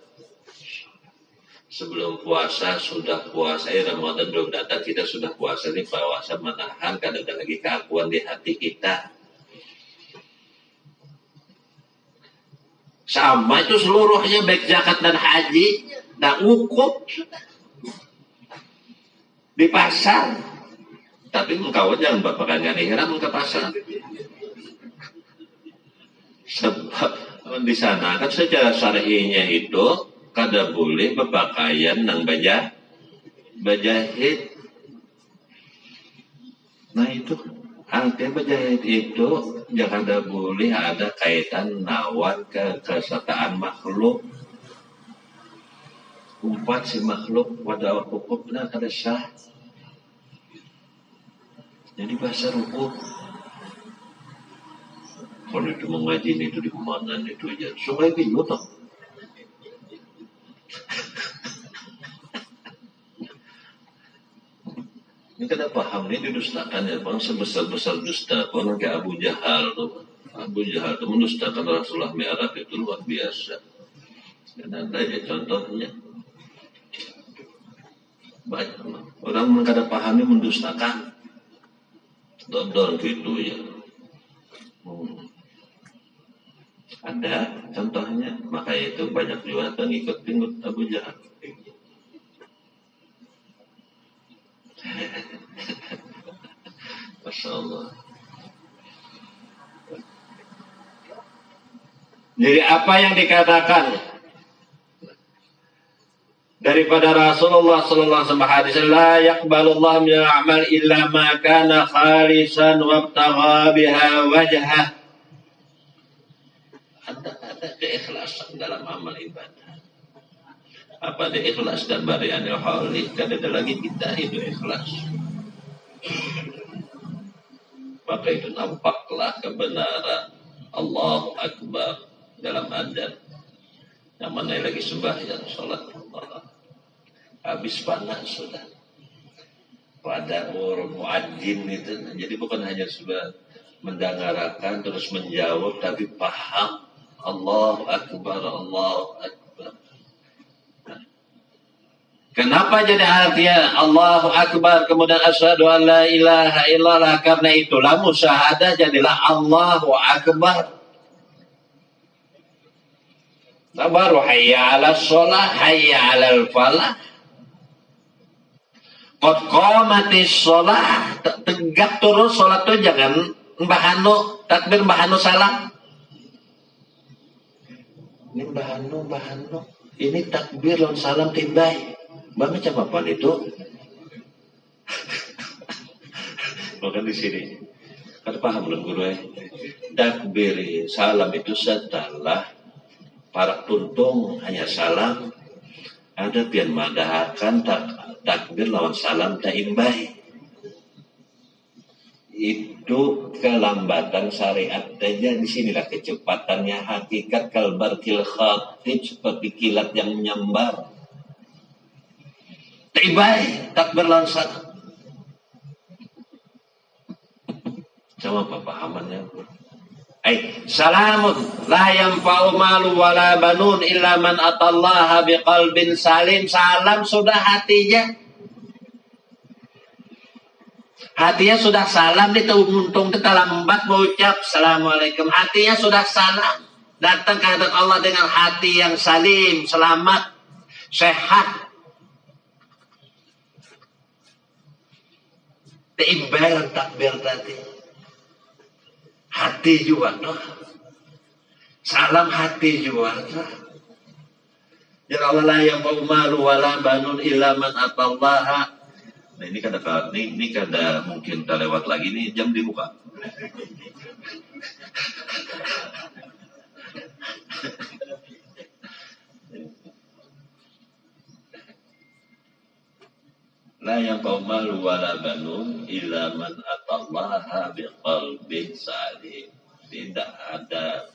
sebelum puasa sudah puasa. Ramadan belum datang kita sudah puasa nih, puasa menahan kadang ada lagi keakuan di hati kita. Sama itu seluruhnya baik zakat dan haji dan wukuf di pasar. Tapi engkau jangan bapakan ihram ke pasar. Sebab di sana kan secara syar'inya itu kada boleh berpakaian nang bajahit. Nah itu artinya bajahit itu jangan ada boleh ada kaitan nawat kesertaan makhluk. Umpat si makhluk pada hukupnya kada sah. Jadi bahasa hukum. Kalau itu mengaji itu di mana itu aja. Sungai bingung toh. Ini kada paham ini didustakan ya, bang sebesar-besar dusta. Orang kayak Abu Jahal tuh. Abu Jahal itu mendustakan Rasulullah Mi'raj itu luar biasa. Dan ada aja contohnya. Banyak orang kada paham ini mendustakan. Dodol gitu ya. Ada contohnya. Makanya itu banyak juga pengikut-pengikut Abu Jahal. Masya Allah. Jadi apa yang dikatakan daripada Rasulullah sallallahu alaihi wasallam hadis la yaqbalullahu min al-a'mal illa ma kana khalisan wabtagha biha wajhah. Ada keikhlasan dalam amal ibadah. Apa ada ikhlas dan bari'anil hali? Kan ada lagi kita itu ikhlas. Maka itu nampaklah kebenaran Allahu Akbar dalam adat. Yang mana lagi sembahyang sholat Allah. Habis panas sudah. Pada muadzin itu. Jadi bukan hanya sudah mendengarkan terus menjawab, tapi paham Allahu Akbar, Allahu Akbar. Kenapa jadi artinya Allahu Akbar kemudian asyhadu an la ilaha illallah? Karena itulah musyahadah jadilah Allahu Akbar. Nah, baru hayya 'alas shalah, hayya 'alal falah. Qad qamatis shalah, tegak terus salat tuh jangan mbahanu takbir mbahanu salam. Ini mbahanu. Ini takbir lawan salam tibai. Mbak macam apa itu? Bukan di sini. Kan paham belum guru ya? Takbir salam itu setelah para tuntung hanya salam. Ada pian madahakan takbir lawan salam tak imbai. Itu kelambatan syariat saja. Di sinilah kecepatannya hakikat kalbarkil khatib seperti kilat yang menyambar. Tibai takbir lawan salam. Sama pemahamannya. Salamun la yanfa'u malu wala banun illa man atallaha biqalbin salim. Salam sudah hatinya. Hatinya sudah salam, untung kita lambat mengucap assalamualaikum. Hatinya sudah salam. Datang ke hadapan Allah dengan hati yang salim, selamat, sehat. Timbal takbir tadi. Hati juga noh. Salam hati juga noh. Ya Allah la yanfa'u malu wala banun illa man atallaha. Nah ini kada mungkin kita lewat lagi nih jam dibuka. La yanfa'u malu wala banun illa man atallaha biqalbin salim. Tidak ada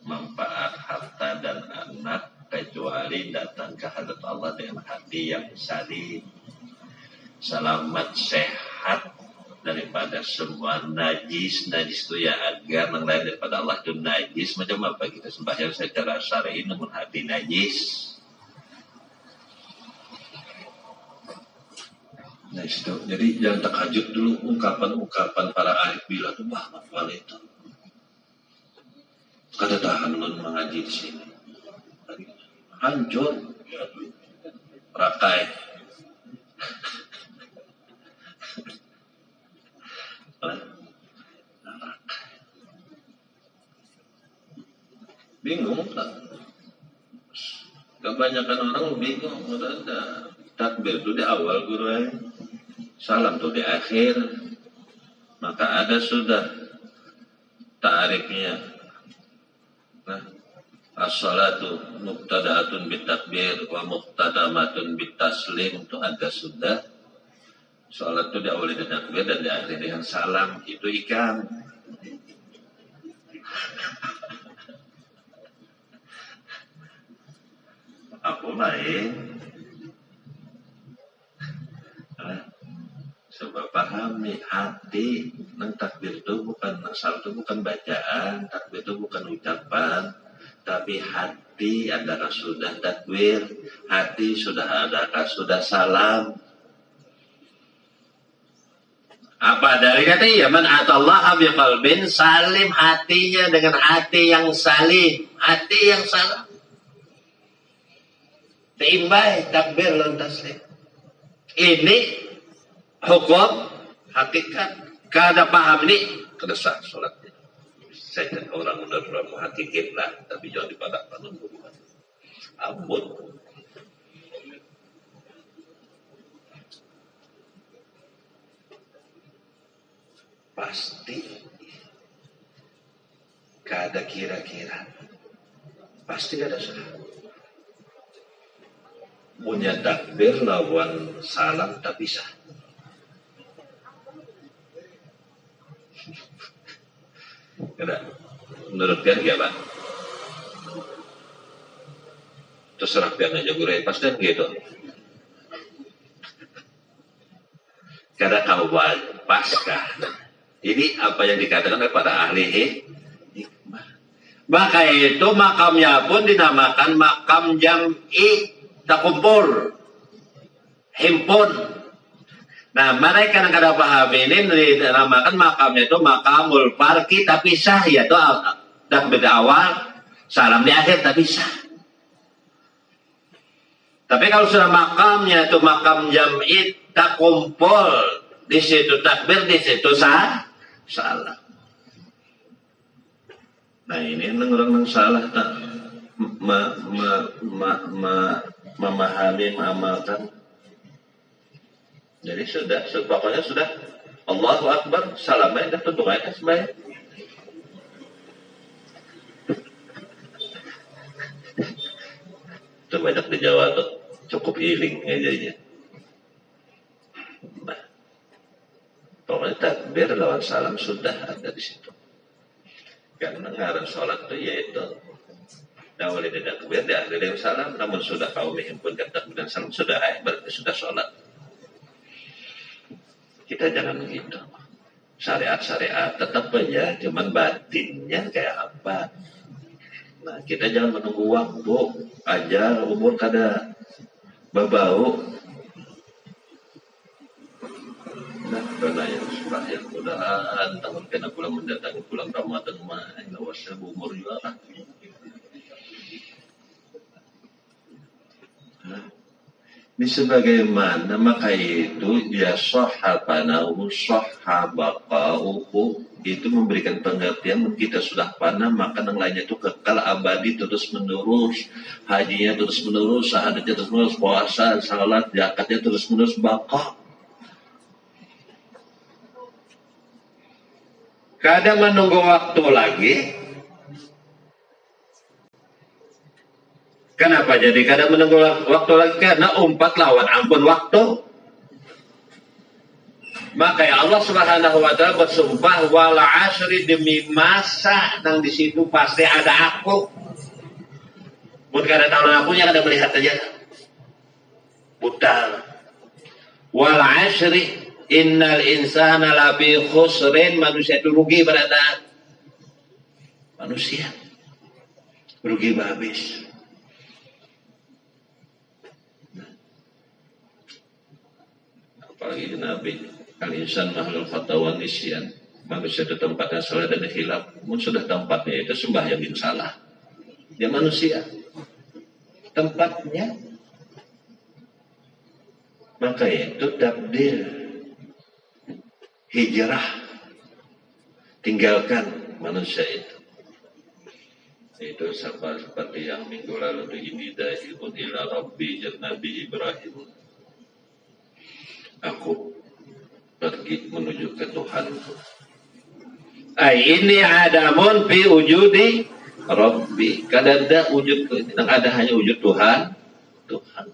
manfaat harta dan anak kecuali datang ke hadarat Allah dengan hati yang salim, selamat, sehat daripada semua najis. Najis itu ya agar yang lain daripada Allah itu najis. Macam apa kita sembahyang secara syar'i namun hati najis. Nah itu, jadi jangan terkajut dulu ungkapan-ungkapan para arif bila tuh banget kali itu. Kada tahan lu mengaji di sini. Hancur, rakai. Bingung tak? Kebanyakan orang bingung. Ada takbir itu di awal guru, salam itu di akhir. Maka ada sudah ta'rifnya. Nah, as-salatu muqtada'atun bitakbir wa muqtadamatun bitaslim, itu ada sudah. Salat itu diawali dengan takbir dan diakhiri dengan salam. Itu ikan. Apa main? Coba pahami hati, nang takbir itu bukan asal itu bukan bacaan, takbir itu bukan ucapan, tapi hati adalah sudah takbir, hati sudah adakah sudah salam. Apa dari kata ya man atallaha biqalbin salim, hatinya dengan hati yang salim, hati yang salam. Timbai takbir lan taslim. Ini hukum hakikat. Kada paham ini kada sah salatnya. Saya kan orang benar-benar hakikat lah, tapi jangan dipadak panun bukan. Ampun. Pasti kada kira-kira, pasti kada salah. Punya takbir lawan salam tak bisa. Kada, menurut pian ya Pak? Terserah pian aja gue pasti gitu. Kada kau paskah. Ini apa yang dikatakan oleh para ahli hikmah. Maka itu makamnya pun dinamakan makam jam'i, takumpul, himpun. Nah, mereka yang kada paham ini dinamakan makamnya itu makamul farqi tapi sah, yaitu takbir di awal, salam di akhir tapi sah. Tapi kalau sudah makamnya itu makam jam'i, takumpul, di situ takbir, di situ sah. Salah. Nah ini orang salah tak memahami, mengamalkan. Jadi sudah, pokoknya sudah Allahu Akbar, salamnya dah tutup aja sebaik. Itu banyak di Jawa tuh cukup iling aja. Nah, pokoknya takbir lawan salam sudah ada di situ. Karena ngaran sholat itu yaitu awalnya dari takbir, diakhiri dengan salam. Namun sudah kau menghimpun takbir dan salam sudah berarti sudah sholat. Kita jangan begitu. Syariat tetap aja, cuman batinnya kayak apa. Nah kita jangan menunggu waktu aja umur kada babau. Nah, karena yang surah yang mudahan tahun kena bulan mendatangi bulan Ramadan mah lawasnya umur juga. Ini sebagaimana maka itu ya sahabanahu sahabaqauhu itu memberikan pengertian kita sudah panah maka yang lainnya itu kekal abadi terus menerus, hajinya terus menerus, syahadatnya terus menerus, puasa, salat, zakatnya terus menerus baqa. Kadang menunggu waktu lagi. Kenapa jadi kadang menunggu waktu lagi? Karena umpat lawan ampun waktu. Maka ya Allah Subhanahu wa taala bersumpah wal asri demi masa nang di situ pasti ada aku. Bukan kada tahu akunya kada melihat aja. Buta. Wal asri innal insana lafi khusrin, manusia itu rugi berada. Manusia rugi habis. Apalagi Nabi al-insan mahlul fatawan nisyan, manusia itu tempatnya salah dan hilaf. Sudah tempatnya itu sembahyang yang salah. Dia manusia tempatnya. Maka itu takdir hijrah, tinggalkan manusia itu. Itu seperti yang minggu lalu ini dahilun ila Rabbi Nabi Ibrahim. Aku pergi menuju ke Tuhanku. Ini adamun fi wujudi Rabbi. Kadang ada wujud, ada hanya wujud Tuhan. Tuhan.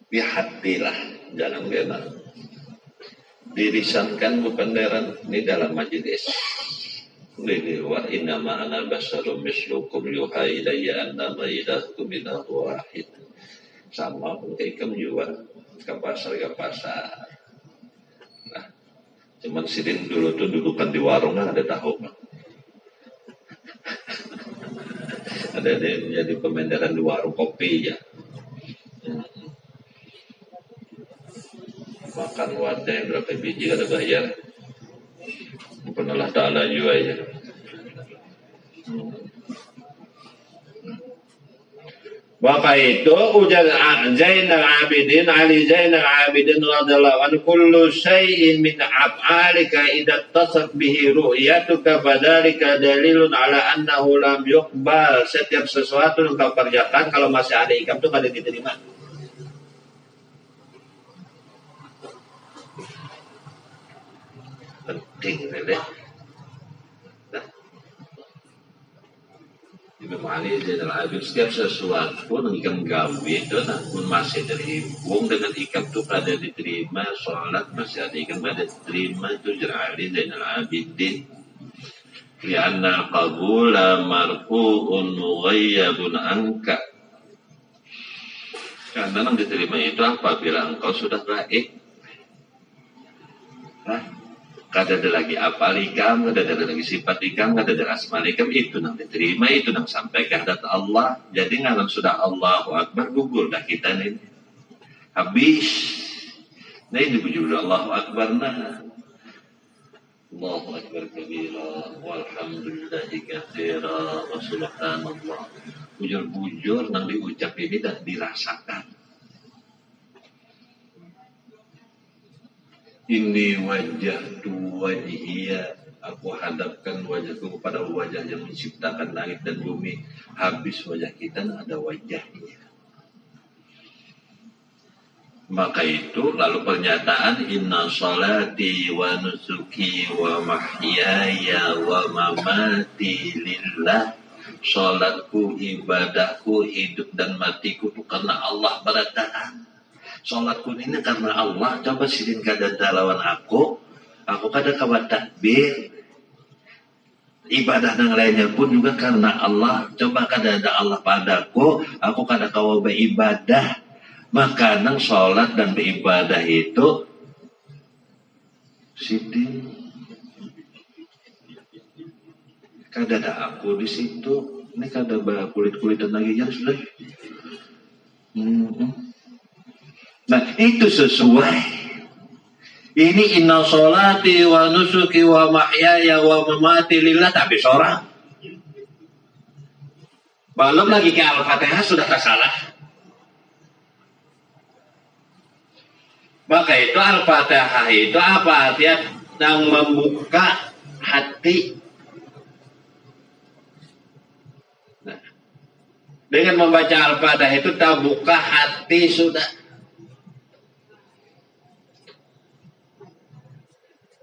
Bihatilah, jangan kena dirisankan bukandaran ini dalam majelis. Di luar innama ana basarum mislukum yuha ilayya annama ilahukum ilahu wahid. Sama pun kayak kamu juga ke pasar. Nah, cuman sidin dulu tuh dudukan di warung kan ada tahu kan. Ada jadi pemandangan di warung kopi ya. Makan wadah berapa biji ada bayar. Penalah ta'ala juga ya. Maka itu ujar Zainal Abidin Ali Zainal Abidin radhiyallahu anhu kullu syai'in min af'alika idza tasab bihi ru'yatuka fadzalika dalilun ala annahu lam yuqbal. Setiap sesuatu yang kau kerjakan kalau masih ada ikam itu kada diterima. Penting deh. Imam Ali Zainal Abidin setiap sesuatu yang ikam gawe itu pun masih terhubung dengan ikam itu pada diterima, sholat masih ada ikam pada diterima, itu Ali Zainal Abidin. Lianna qabula marfu'un mughayyabun anka. Karena yang diterima itu apabila engkau sudah gaib. Kada ada lagi apal ikam, kada ada lagi sifat ikam, kada ada asma ikam, itu nang diterima, itu nang sampai kehadrat Allah. Jadi ngaran sudah Allahu Akbar gugur dah kita ini. Habis. Nah ini puji Allahu Akbar nah. Allahu Akbar kabira walhamdulillahi katsira wa subhanallah. Bujur-bujur nang diucap ini dah dirasakan. Ini wajah tu wajhiya, aku hadapkan wajahku kepada wajah yang menciptakan langit dan bumi. Habis wajah kita ada wajahnya. Maka itu lalu pernyataan inna salati wa nusuki wa mahyaya wa mamati lillah. Salatku, ibadahku, hidup dan matiku itu karena Allah barataan. Salatku ini karena Allah. Coba sidin kada lawan aku kada kawan takbir. Ibadah yang lainnya pun juga karena Allah. Coba kada ada Allah padaku, aku kada kawan beribadah. Maka nang salat dan beribadah itu sidin kada ada aku di situ. Ini kada kulit-kulitan lagi ya sudah. Nah itu sesuai. Ini inna sholati wa nusuki wa mahyaya wa mamati lillah, tapi seorang. Belum lagi ke Al-Fatihah sudah tersalah. Maka itu Al-Fatihah itu apa artinya? Yang membuka hati. Nah, dengan membaca Al-Fatihah itu terbuka hati sudah.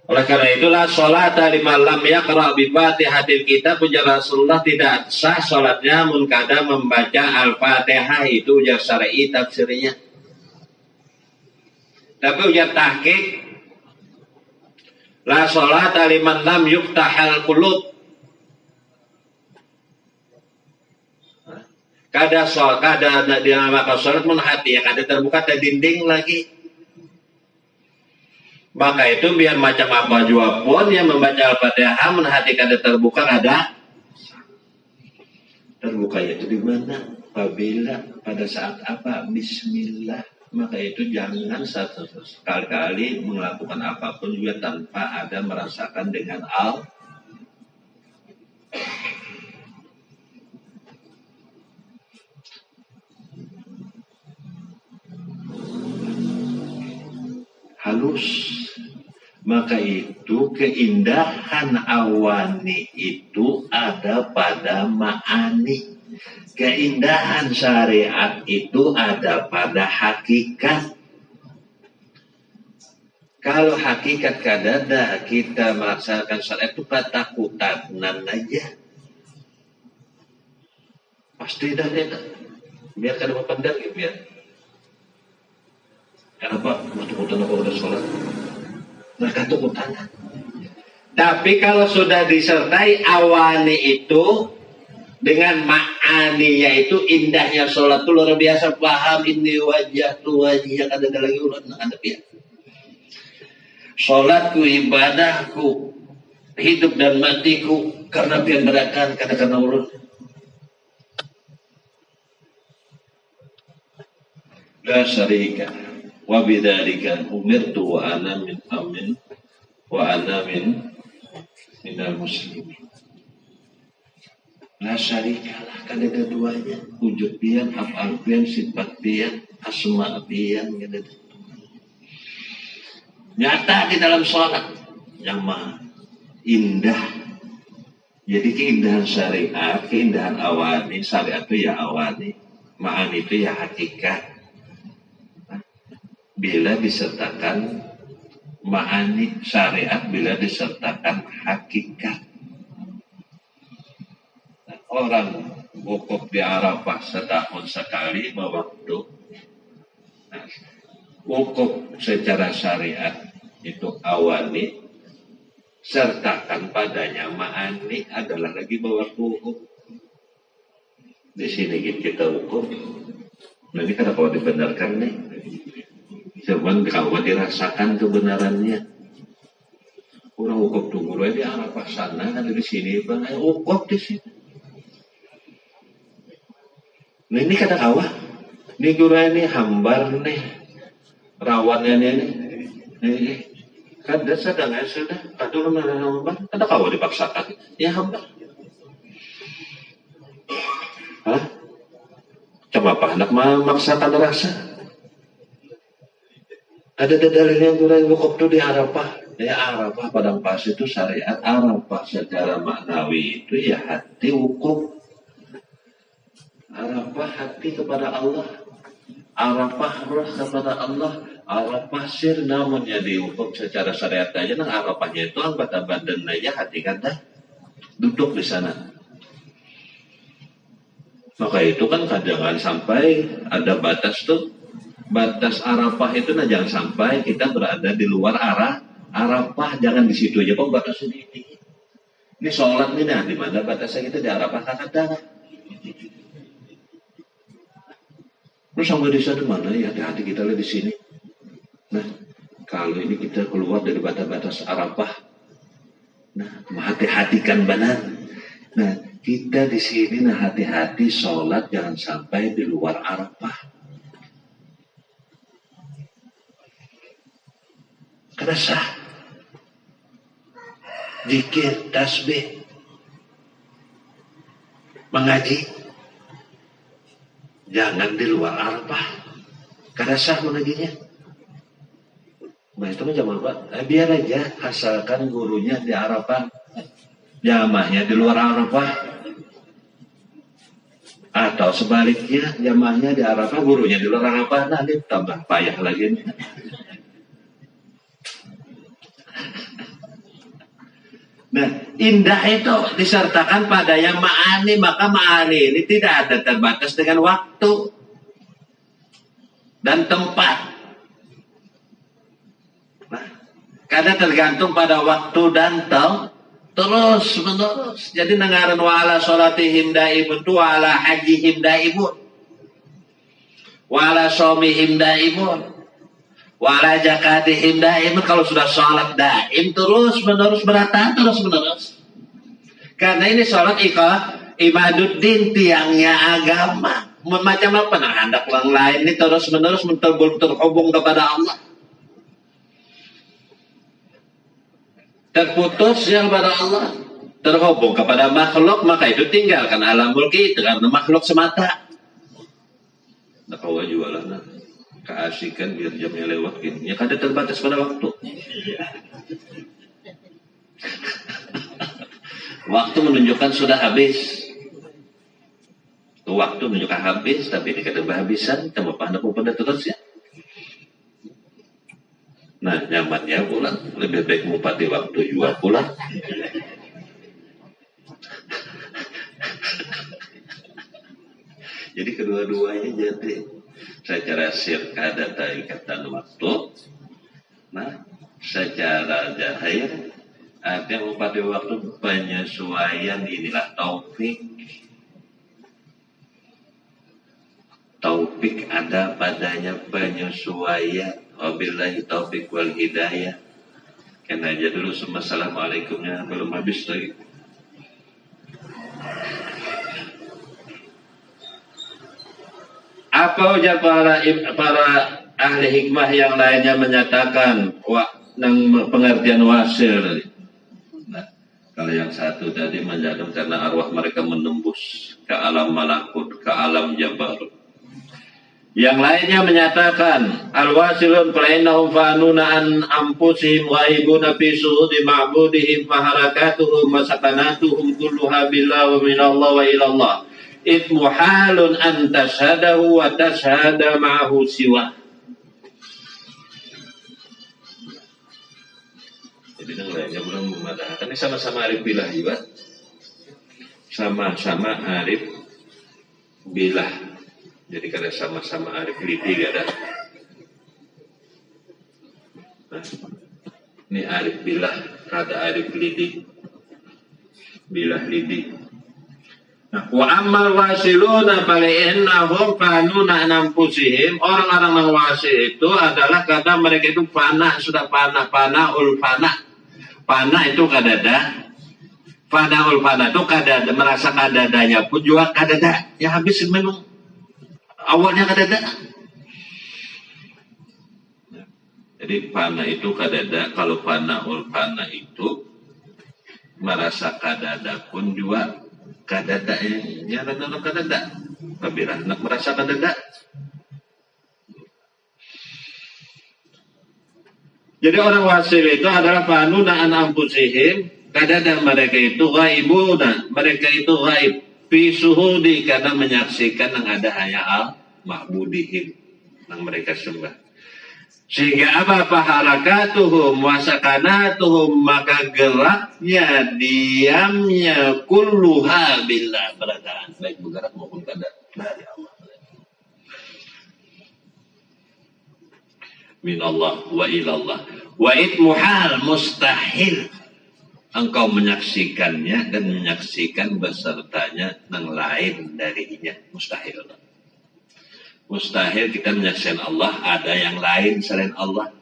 Oleh karena itulah sholat liman lam yaqra bi Fatihatil kitab, ujar Rasulullah tidak sah sholatnya mun kada membaca Al-Fatihah, itu ujar syar'i tafsirnya. Tapi ujar tahqiq la sholat liman lam yuftahal qulub. Kada dinamakan sholat mun hati ya kada terbuka ada dinding lagi. Maka itu biar macam apa jua pun yang membaca Al-Fatihah hati kada terbuka ada terbukanya itu di mana? Apabila pada saat apa? Bismillah. Maka itu jangan sekali-kali melakukan apapun juga tanpa ada merasakan dengan halus. Maka itu keindahan awani itu ada pada ma'ani. Keindahan syariat itu ada pada hakikat. Kalau hakikat kadada kita melaksanakan syariat itu ketakutan aja. Pasti dah dia. Biar kada pandang ya biar. Kenapa? Betul-betul aku udah sholat. Mereka tepuk tangan. Tapi kalau sudah disertai awani itu dengan ma'aninya itu indahnya sholat itu luar biasa. Paham ini wajah tu wajah ada lagi ulang ada ya. Sholatku, ibadahku, hidup dan matiku karena pian berakan katakan ulun. La syarika wa bidzalika umirtu wa ana min amin wa ana minal muslimin. La syarikalah kada ada duanya, wujud pian, afal pian, sifat pian, asma pian kada. Nyata di dalam sholat yang maha indah. Jadi keindahan syariat, keindahan awani, syariat itu ya awani, ma'ani itu ya hakikat. Bila disertakan ma'ani syariat, bila disertakan hakikat. Orang wukuf di Arafah setahun sekali waktu. Nah, wukuf secara syariat itu awani, sertakan padanya ma'ani adalah lagi waktu wukuf. Di sini kita wukuf. Nah ini kenapa dibenarkan nih? Cuman kalau dirasakan kebenarannya. Orang wukuf tunggu di Arafah sana, ada di sini bang, wukuf di sini. Nah ini kata kawan, ini gura ini hambar nih, rawannya nih, kada sedang ya sudah, kada hambar, kada kawan dipaksakan, ya hambar. Hah? Coba apa anak memaksakan rasa? Ada dalil yang gura wukuf itu di Arafah. Ya Arafah padang pasir itu syariat. Arafah secara maknawi itu ya hati wukuf. Arafah hati kepada Allah, Arafah roh kepada Allah, Arafah sir namun ya dihukum secara syariat aja. Nah Arafahnya itu anggota badan aja, hati kata duduk di sana. Maka itu kan jangan sampai ada batas tuh, batas Arafah itu nah jangan sampai kita berada di luar Arafah, jangan di situ aja kok batas ini. Ini sholat nih, nah di mana batasnya kita di Arafah kan ada. Terus sampai di sana mana ya hati kita lihat di sini. Nah, kalau ini kita keluar dari batas-batas Arafah, nah hati-hatikan benar. Nah, kita di sini nah hati-hati sholat jangan sampai di luar Arafah. Karena sah, zikir, tasbih, mengaji. Jangan di luar Arafah. Karena sah menaginya. Nah itu mah jangan buat. Biar aja asalkan gurunya di Arafah, jamaahnya di luar Arafah. Atau sebaliknya jamaahnya di Arafah, gurunya di luar Arafah. Nah ini tambah payah lagi nih. Nah, indah itu disertakan pada yang ma'ani, maka ma'ani ini tidak ada terbatas dengan waktu dan tempat. Nah, karena tergantung pada waktu dan terus menerus. Jadi nengaran wa'ala sholatihim da'imun tu wa'ala hajihim da'imun wa'ala somihim da'imun wala zakatihim daim. Kalau sudah sholat daim terus menerus berata terus menerus. Karena ini sholat imaduddin, tiangnya agama. Macam apa nah hendak yang lain ini terus menerus terhubung kepada Allah. Terputus yang kepada Allah, terhubung kepada makhluk, maka itu tinggalkan alam mulki itu karena makhluk semata. Nah kau jualan keasikan biar jamnya lewat gini. Ya kada terbatas pada waktu. Waktu menunjukkan sudah habis. Waktu menunjukkan habis, tapi ini kada berhabisan. Kita pandang pada terus ya. Nah nyamannya pulang. Lebih baik mupati waktu juga pulang. Jadi kedua-duanya jadi secara sirka ada ikatan waktu. Nah, secara zahir ada pada waktu penyesuaian inilah taufik. taufik ada padanya penyesuaian. Wabillahi taufik wal hidayah. Kan aja dulu semua assalamualaikumnya belum habis lagi. Apa ujar para ahli hikmah yang lainnya menyatakan pengertian wasil. Nah, kalau yang satu tadi menjadi karena arwah mereka menembus ke alam malakut, ke alam jabarut. Yang lainnya menyatakan al-wasilun fa'innahum fa'anuna an anfusihim ghaibuna fi suhudi ma'budihim faharakatuhum wa sakanatuhum kulluha billah wa minallah wa ilallah itmu halun an tashhadahu wa tashhada ma'ahu siwa. Jadi yang lainnya belum memadahkan. Ini sama-sama arif bilah juga. Sama-sama arif bilah. Jadi kada sama-sama arif lidi kada. Nah, ini arif bilah, kada arif lidi. Bilah lidi. Nah, wa ammal wasiluna fali'innahum fanuna anfusihim. Orang-orang yang wasil itu adalah kata mereka itu fana, sudah fana ul fana. Fana itu kadada. Fana ul fana itu kadada, merasa kadadanya pun juga kadada. Ya habis memang. Awalnya kadada. Jadi fana itu kadada. Kalau fana ul fana itu merasa kadada pun juga kadada. Ya kadada. Kabirah nak merasa kadada. Jadi orang wasil itu adalah fanuna an anfusihim. Kadada mereka itu ghaibuna. Mereka itu ghaib. Fi suhudi karena menyaksikan yang ada hanya al-ma'budihim yang mereka sembah. Sehingga apa harakatuhum wa sakanatuhum, maka geraknya, diamnya kulluha billah, beradaan baik bergerak maupun kada dari Allah. Min Allah wa ilallah. Wa itmuhal mustahil engkau menyaksikannya dan menyaksikan besertanya yang lain darinya. Mustahil. Mustahil kita menyaksikan Allah ada yang lain selain Allah.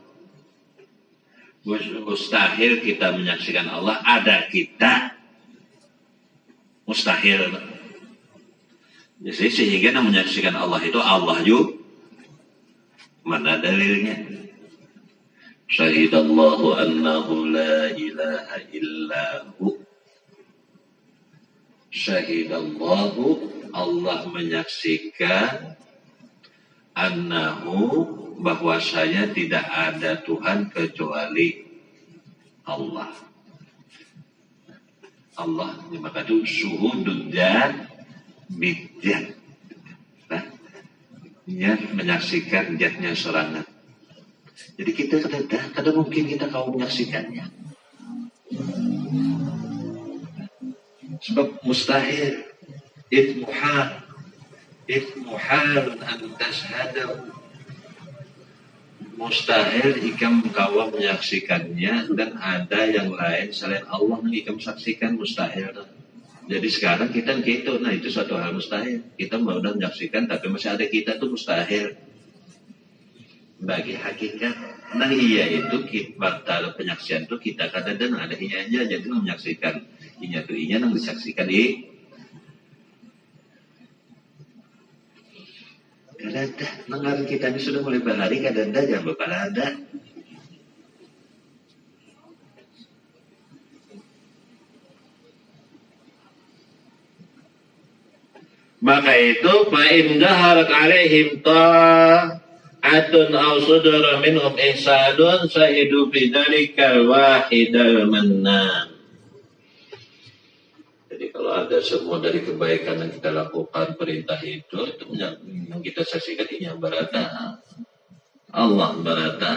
Mustahil kita menyaksikan Allah ada kita. Mustahil. Jadi sehingga yang menyaksikan Allah itu Allah juga. Mana dalilnya? Syahidallahu annahu la ilaha illahu. Syahidallahu, Allah menyaksikan, annahu, bahwasanya tidak ada Tuhan kecuali Allah. Allah, maka itu syuhudud dzat bidzat. Nah, menyaksikan zatnya sorangan. Jadi kita kada mungkin kita kau menyaksikannya. Sebab mustahil, itmuhal an tashhadahu. Mustahil ikam kau menyaksikannya dan ada yang lain selain Allah yang ikam saksikan, mustahil. Jadi sekarang kita gitu, nah itu suatu hal mustahil. Kita mau menyaksikan tapi masih ada kita tuh mustahil. Bagi hakikat, nah iya itu batal penyaksian itu kita kadang ada inya aja, jadi menyaksikan inya tuh inya yang disaksikan di kadada. Nengarin kita ini sudah mulai berlari kadada jangan berbalada. Maka itu fa in daharat alaihim atun aw sudara minhum ihsadun sahidu bidzalikal wahidal mannan. Jadi kalau ada semua dari kebaikan yang kita lakukan perintah itu yang kita saksikan ini yang berada Allah berada.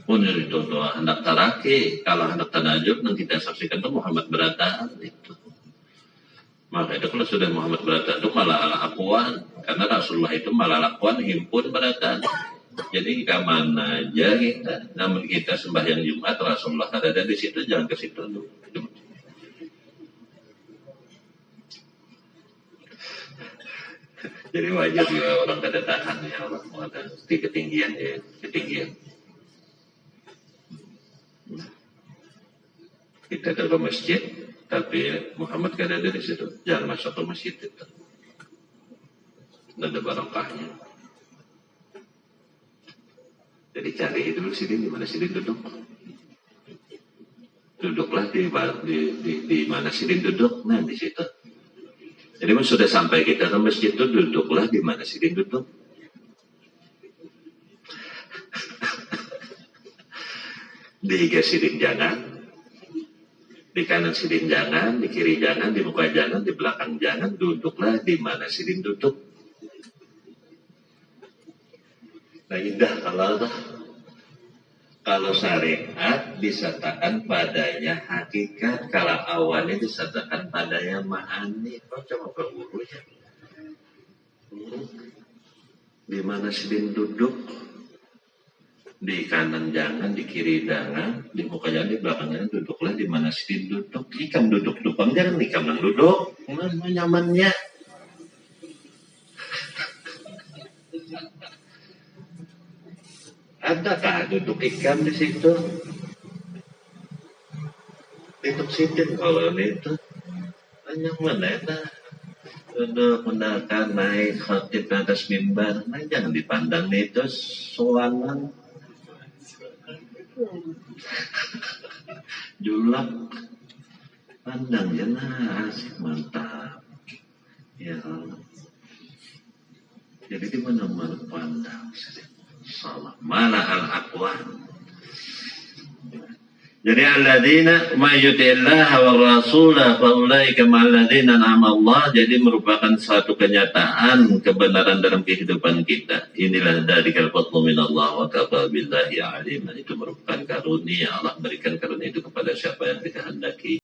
Pun itu doa hendak taraki, kalau hendak tanajub yang kita saksikan itu Muhammad berada itu. Maka itu kalau sudah Muhammad beratan itu malah al-aqwan. Karena Rasulullah itu malah al-aqwan himpun beratan. Jadi kemana aja kita. Namun kita sembahyang Jumat Rasulullah ada di situ, jangan ke situ dulu. Jadi wajar juga orang kada tahan ya Allah ada di ketinggian ya ketinggian. Kita ke masjid, tapi Muhammad kada ada di situ. Jangan masuk ke masjid itu. Tidak ada barokahnya. Jadi cari dulu Sidin, di mana Sidin duduk. Duduklah di mana Sidin duduk, nah di situ. Jadi sudah sampai kita ke masjid itu duduklah di mana Sidin duduk. Di higa Sidin jangan, di kanan Sidin jangan, di kiri jangan, di muka jangan, di belakang jangan, duduklah di mana Sidin duduk. Nah indah kalau syariat disatakan padanya hakikat, kalau awalnya disatakan padanya ma'ani. Kau coba berburu ya. Di mana Sidin duduk, di kanan jangan, di kiri jangan, di muka jangan, di belakang jangan, duduklah di mana Sidin duduk. Ikam duduk dupang jangan, ikam nang duduk. Mana nyamannya? Adakah duduk ikam di situ? Duduk Sidin kalau itu. Hanya mana ya? Duduk mendakan naik khotib ke atas mimbar. Nah, jangan dipandang itu soalan. Julak. Pandang ya nah asik mantap. Ya Allah. Jadi di mana-mana pandang salah. Mana al-aqwan. Jadi alladzina may yuti'illah wa rasulah fa ulaika ma'alladzina an'ama Allah. Jadi merupakan suatu kenyataan kebenaran dalam kehidupan kita. Inilah dzalika al-fadlu minallah wa kafa billahi alim. Itu merupakan karunia Allah berikan karunia itu kepada siapa yang dikehendaki.